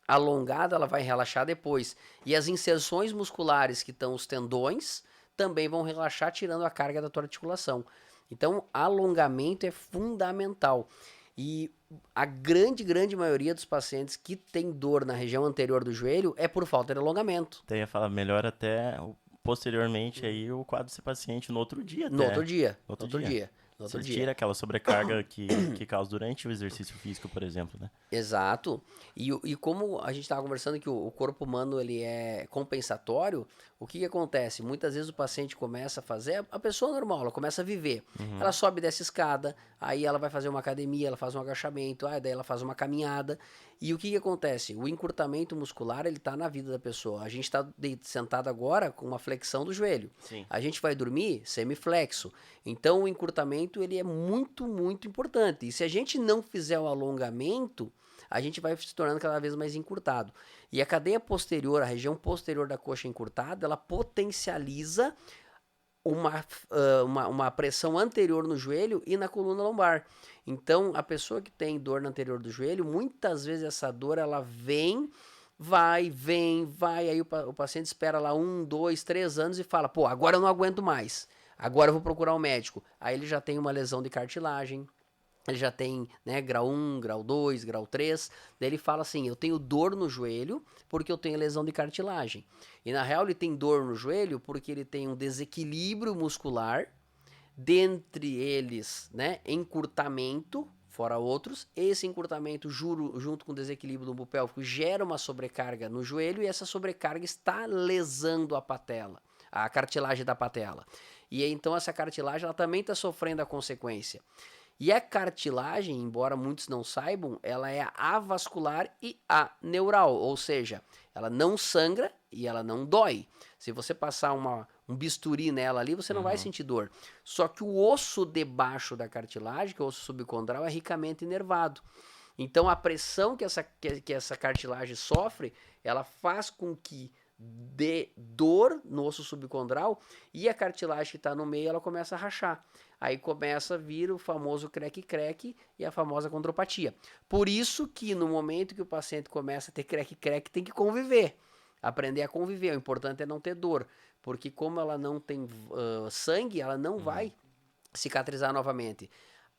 alongada, ela vai relaxar depois. E as inserções musculares que estão os tendões também vão relaxar, tirando a carga da tua articulação. Então, alongamento é fundamental. E a grande maioria dos pacientes que tem dor na região anterior do joelho é por falta de alongamento. Até ia falar melhor até posteriormente aí o quadro ser paciente no outro dia No até. outro dia. No outro No outro dia. dia. No Você outro dia. tira aquela sobrecarga que causa durante o exercício físico, por exemplo, né? Exato. E como a gente estava conversando que o corpo humano ele é compensatório, o que acontece? Muitas vezes o paciente começa a fazer, a pessoa normal, ela começa a viver. Ela sobe e desce escada, aí ela vai fazer uma academia, ela faz um agachamento, aí daí ela faz uma caminhada. E o que acontece? O encurtamento muscular, ele tá na vida da pessoa. A gente está sentado agora com uma flexão do joelho. Sim. A gente vai dormir semiflexo. Então o encurtamento ele é muito importante. E se a gente não fizer o alongamento, a gente vai se tornando cada vez mais encurtado. E a cadeia posterior, a região posterior da coxa encurtada, ela potencializa uma pressão anterior no joelho e na coluna lombar. Então, a pessoa que tem dor no anterior do joelho, muitas vezes essa dor ela vem, vai, aí o paciente espera lá 1, 2, 3 anos e fala, pô, agora eu não aguento mais, agora eu vou procurar um médico. Aí ele já tem uma lesão de cartilagem, ele já tem, né, grau 1, grau 2, grau 3, daí ele fala assim, eu tenho dor no joelho porque eu tenho lesão de cartilagem. E na real ele tem dor no joelho porque ele tem um desequilíbrio muscular, dentre eles, né, encurtamento, fora outros, esse encurtamento junto com o desequilíbrio do lumbo pélvico gera uma sobrecarga no joelho e essa sobrecarga está lesando a patela, a cartilagem da patela. E então essa cartilagem ela também está sofrendo a consequência. E a cartilagem, embora muitos não saibam, ela é avascular e aneural, ou seja, ela não sangra e ela não dói. Se você passar um bisturi nela ali, você não vai sentir dor. Só que o osso debaixo da cartilagem, que é o osso subcondral, é ricamente inervado. Então a pressão que essa cartilagem sofre, ela faz com que dê dor no osso subcondral e a cartilagem que está no meio, ela começa a rachar. Aí começa a vir o famoso creque-creque e a famosa condropatia. Por isso que no momento que o paciente começa a ter creque-creque, tem que conviver. Aprender a conviver. O importante é não ter dor. Porque como ela não tem sangue, ela não vai cicatrizar novamente.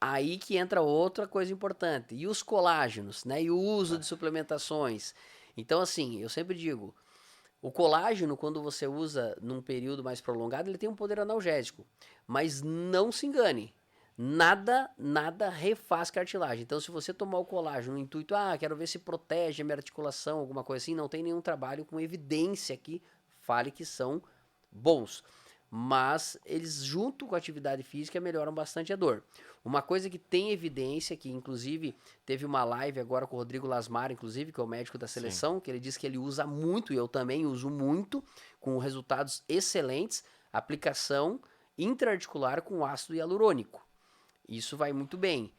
Aí que entra outra coisa importante. E os colágenos, né? E o uso de suplementações. Então, assim, eu sempre digo, o colágeno, quando você usa num período mais prolongado, ele tem um poder analgésico. Mas não se engane, nada refaz cartilagem. Então, se você tomar o colágeno no intuito, quero ver se protege a minha articulação, alguma coisa assim, não tem nenhum trabalho com evidência que fale que são bons. Mas eles, junto com a atividade física, melhoram bastante a dor. Uma coisa que tem evidência, que inclusive teve uma live agora com o Rodrigo Lasmar, inclusive, que é o médico da seleção, que ele diz que ele usa muito, e eu também uso muito, com resultados excelentes, aplicação intraarticular com ácido hialurônico. Isso vai muito bem.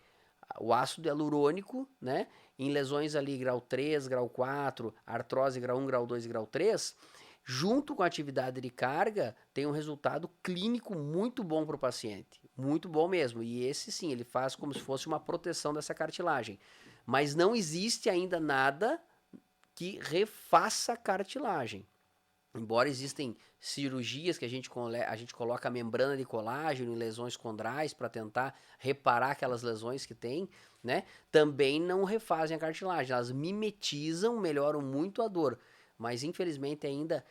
O ácido hialurônico, né, em lesões ali grau 3, grau 4, artrose grau 1, grau 2 e grau 3, junto com a atividade de carga, tem um resultado clínico muito bom para o paciente. Muito bom mesmo. E esse sim, ele faz como se fosse uma proteção dessa cartilagem. Mas não existe ainda nada que refaça a cartilagem. Embora existem cirurgias que a gente coloca a membrana de colágeno em lesões condrais para tentar reparar aquelas lesões que tem, né? Também não refazem a cartilagem, elas mimetizam, melhoram muito a dor, mas infelizmente ainda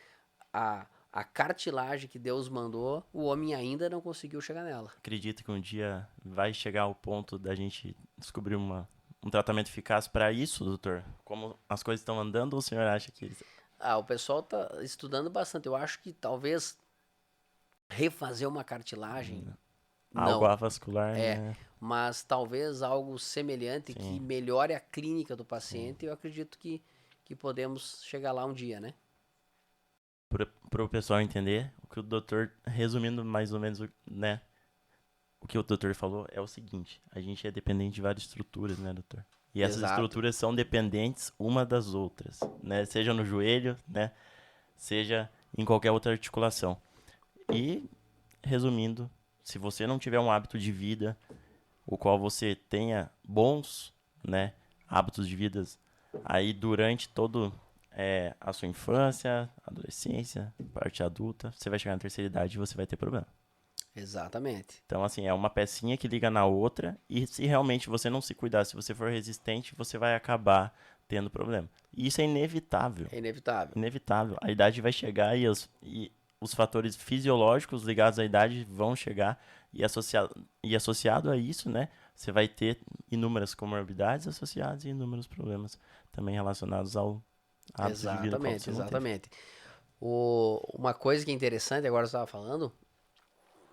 a cartilagem que Deus mandou, o homem ainda não conseguiu chegar nela. Acredito que um dia vai chegar ao ponto da gente descobrir um tratamento eficaz para isso, doutor? Como as coisas estão andando, ou o senhor acha que... O pessoal tá estudando bastante. Eu acho que talvez refazer uma cartilagem, Algo não. avascular, né? Mas talvez algo semelhante que melhore a clínica do paciente. Eu acredito que podemos chegar lá um dia, né? Para o pessoal entender, o que o doutor, resumindo mais ou menos, né? O que o doutor falou é o seguinte: a gente é dependente de várias estruturas, né, doutor? E essas Exato. estruturas são dependentes uma das outras, né? Seja no joelho, né? Seja em qualquer outra articulação. E, resumindo, se você não tiver um hábito de vida, o qual você tenha bons, né, hábitos de vida aí durante todo a sua infância, adolescência, parte adulta, você vai chegar na terceira idade e você vai ter problema. Exatamente. Então, assim, é uma pecinha que liga na outra e se realmente você não se cuidar, se você for resistente, você vai acabar tendo problema. E isso é inevitável. É inevitável. Inevitável. A idade vai chegar e os fatores fisiológicos ligados à idade vão chegar e associado a isso, né, você vai ter inúmeras comorbidades associadas e inúmeros problemas também relacionados ao hábito de vida qual você não teve. Exatamente. Uma coisa que é interessante, agora você estava falando,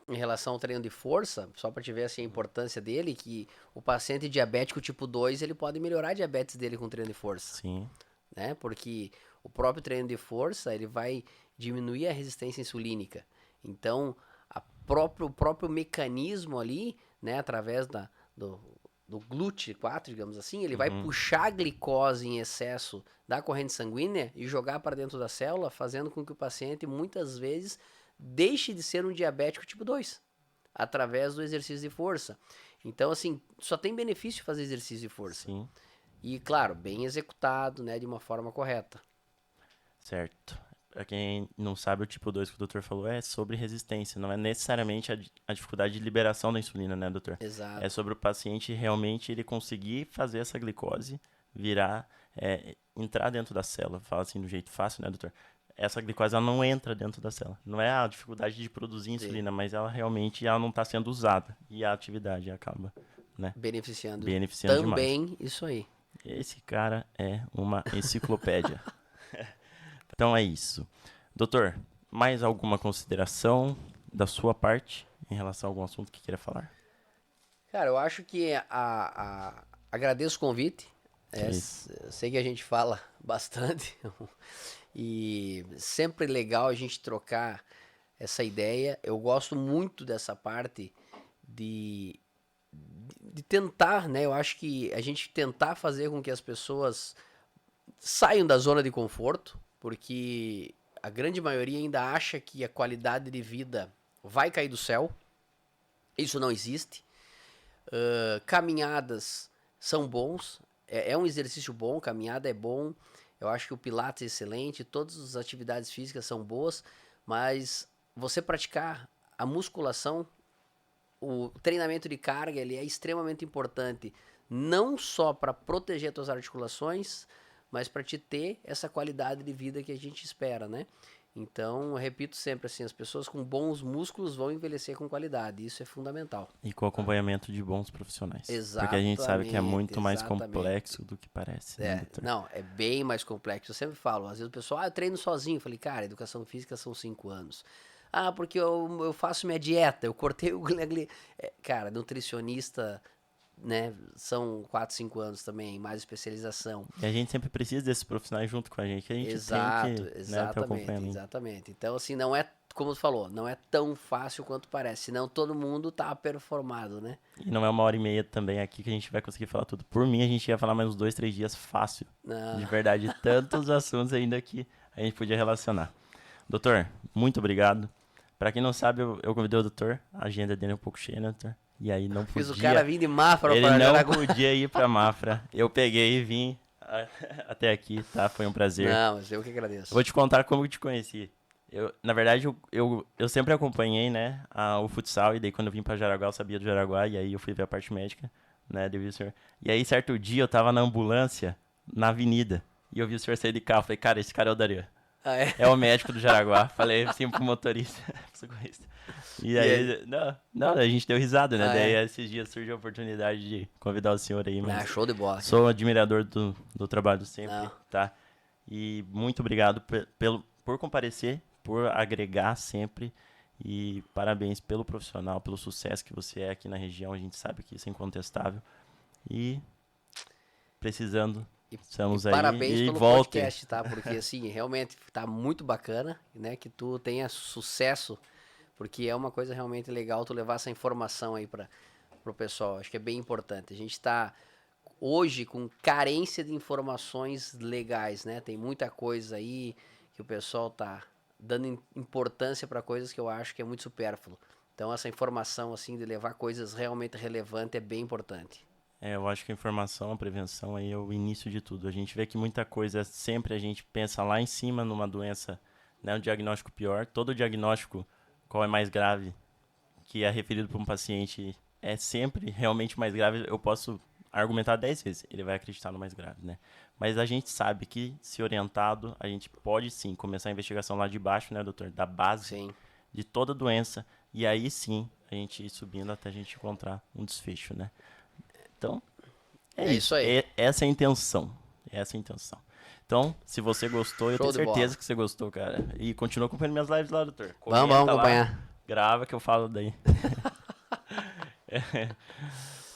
em relação ao treino de força, só para te ver assim, a importância dele, que o paciente diabético tipo 2, ele pode melhorar a diabetes dele com treino de força. Sim. Né? Porque o próprio treino de força, ele vai diminuir a resistência insulínica. Então, o próprio mecanismo ali, né, através do GLUT4, digamos assim, ele vai puxar a glicose em excesso da corrente sanguínea e jogar para dentro da célula, fazendo com que o paciente, muitas vezes, deixe de ser um diabético tipo 2, através do exercício de força. Então, assim, só tem benefício fazer exercício de força. Sim. E, claro, bem executado, né, de uma forma correta. Certo. Pra quem não sabe, o tipo 2 que o doutor falou é sobre resistência, não é necessariamente a dificuldade de liberação da insulina, né, doutor? Exato. É sobre o paciente realmente ele conseguir fazer essa glicose virar, entrar dentro da célula. Fala assim do jeito fácil, né, doutor? Essa glicose ela não entra dentro da célula. Não é a dificuldade de produzir insulina, mas ela realmente ela não está sendo usada. E a atividade acaba, né, Beneficiando também demais. Isso aí. Esse cara é uma enciclopédia. Então é isso. Doutor, mais alguma consideração da sua parte em relação a algum assunto que queira falar? Cara, eu acho que agradeço o convite. Eu sei que a gente fala bastante. E sempre legal a gente trocar essa ideia. Eu gosto muito dessa parte de tentar, né? Eu acho que a gente tentar fazer com que as pessoas saiam da zona de conforto, porque a grande maioria ainda acha que a qualidade de vida vai cair do céu. Isso não existe. Caminhadas são bons, é um exercício bom, caminhada é bom. Eu acho que o Pilates é excelente, todas as atividades físicas são boas, mas você praticar a musculação, o treinamento de carga, ele é extremamente importante, não só para proteger as tuas articulações, mas para te ter essa qualidade de vida que a gente espera, né? Então, eu repito sempre assim, as pessoas com bons músculos vão envelhecer com qualidade, isso é fundamental. E com acompanhamento de bons profissionais. Exatamente. Porque a gente sabe que é muito mais complexo do que parece. Né, doutor? Não, é bem mais complexo. Eu sempre falo, às vezes o pessoal, eu treino sozinho. Eu falei, cara, educação física são 5 anos. Porque eu faço minha dieta, eu cortei o... Cara, nutricionista, né, são 4, 5 anos também, mais especialização. E a gente sempre precisa desses profissionais junto com a gente, que a gente tem que, Exatamente. Então, assim, não é, como você falou, não é tão fácil quanto parece, senão todo mundo tá performado, né? E não é 1h30 também aqui que a gente vai conseguir falar tudo. Por mim, a gente ia falar mais uns 2, 3 dias fácil. De verdade, tantos assuntos ainda que a gente podia relacionar. Doutor, muito obrigado. Pra quem não sabe, eu convidei o doutor. A agenda dele é um pouco cheia, né, doutor? E aí não podia. Fiz o cara vir de Mafra Ele para não Jaraguá. podia ir pra Mafra. Eu peguei e vim até aqui, tá? Foi um prazer. Não, mas eu que agradeço. Eu vou te contar como eu te conheci. Na verdade, eu sempre acompanhei, né, o futsal, e daí quando eu vim pra Jaraguá, eu sabia do Jaraguá, e aí eu fui ver a parte médica, né, devido ao senhor. E aí, certo dia, eu tava na ambulância, na avenida, e eu vi o senhor sair de carro, falei, cara, esse cara é o Dario. Ah, é? É o médico do Jaraguá. Falei assim pro motorista, pro socorrista. E aí, não, a gente deu risada, né? Ah, Daí é? esses dias surgiu a oportunidade de convidar o senhor aí, Ah, mas show de bola. sou admirador do trabalho sempre, Não. tá? E muito obrigado por comparecer, por agregar sempre. E parabéns pelo profissional, pelo sucesso que você é aqui na região. A gente sabe que isso é incontestável. E precisando, estamos aí. Parabéns E pelo volte. podcast, tá? Porque, assim, realmente tá muito bacana, né? Que tu tenha sucesso, porque é uma coisa realmente legal tu levar essa informação aí pro pessoal. Acho que é bem importante. A gente tá hoje com carência de informações legais, né? Tem muita coisa aí que o pessoal tá dando importância para coisas que eu acho que é muito supérfluo. Então, essa informação, assim, de levar coisas realmente relevantes é bem importante. Eu acho que a informação, a prevenção aí é o início de tudo. A gente vê que muita coisa, sempre a gente pensa lá em cima numa doença, né, um diagnóstico pior. Todo diagnóstico, qual é mais grave, que é referido para um paciente, é sempre realmente mais grave. Eu posso argumentar 10 vezes, ele vai acreditar no mais grave, né? Mas a gente sabe que, se orientado, a gente pode sim começar a investigação lá de baixo, né, doutor? Da base Sim. de toda doença. E aí sim, a gente ir subindo até a gente encontrar um desfecho, né? Então, É isso aí. Essa é a intenção. Essa é a intenção. Então, se você gostou, eu Show tenho de bola. certeza que você gostou, cara. E continua acompanhando minhas lives lá, doutor. Vamos Comenta lá, acompanhar. grava que eu falo daí.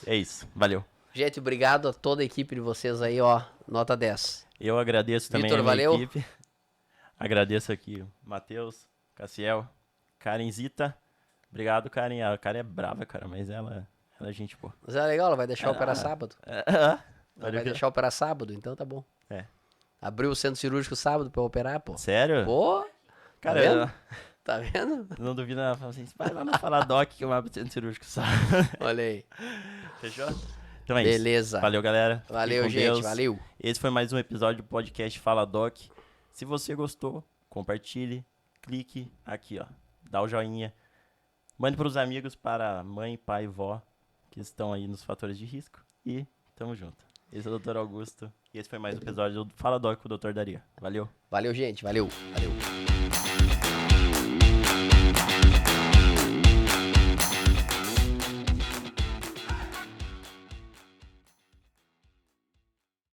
É isso. Valeu. Gente, obrigado a toda a equipe de vocês aí, ó. Nota 10. Eu agradeço também Vitor, a minha valeu. equipe. Agradeço aqui o Matheus, Cassiel, Karenzita. Obrigado, Karen. A Karen é brava, cara, mas ela é gente boa. Mas é legal, ela vai deixar operar sábado. Ela vai deixar operar sábado, então tá bom. É. Abriu o centro cirúrgico sábado pra operar, pô. Sério? Pô, Cara, tá vendo? Tá vendo? eu não duvido nada. Fala assim, vai lá no Faladoc que eu abro o centro cirúrgico, sabe? Olha aí. Fechou? Então é Beleza. isso. Valeu, galera. Fiquem Valeu, com gente. Deus. Valeu. Esse foi mais um episódio do podcast Fala Doc. Se você gostou, compartilhe, clique aqui, ó. Dá o joinha. Mande para os amigos, para mãe, pai e vó, que estão aí nos fatores de risco. E tamo junto. Esse é o Dr. Augusto. E esse foi mais um episódio do Fala Doc com o Dr. Daria. Valeu. Valeu, gente. Valeu. Valeu.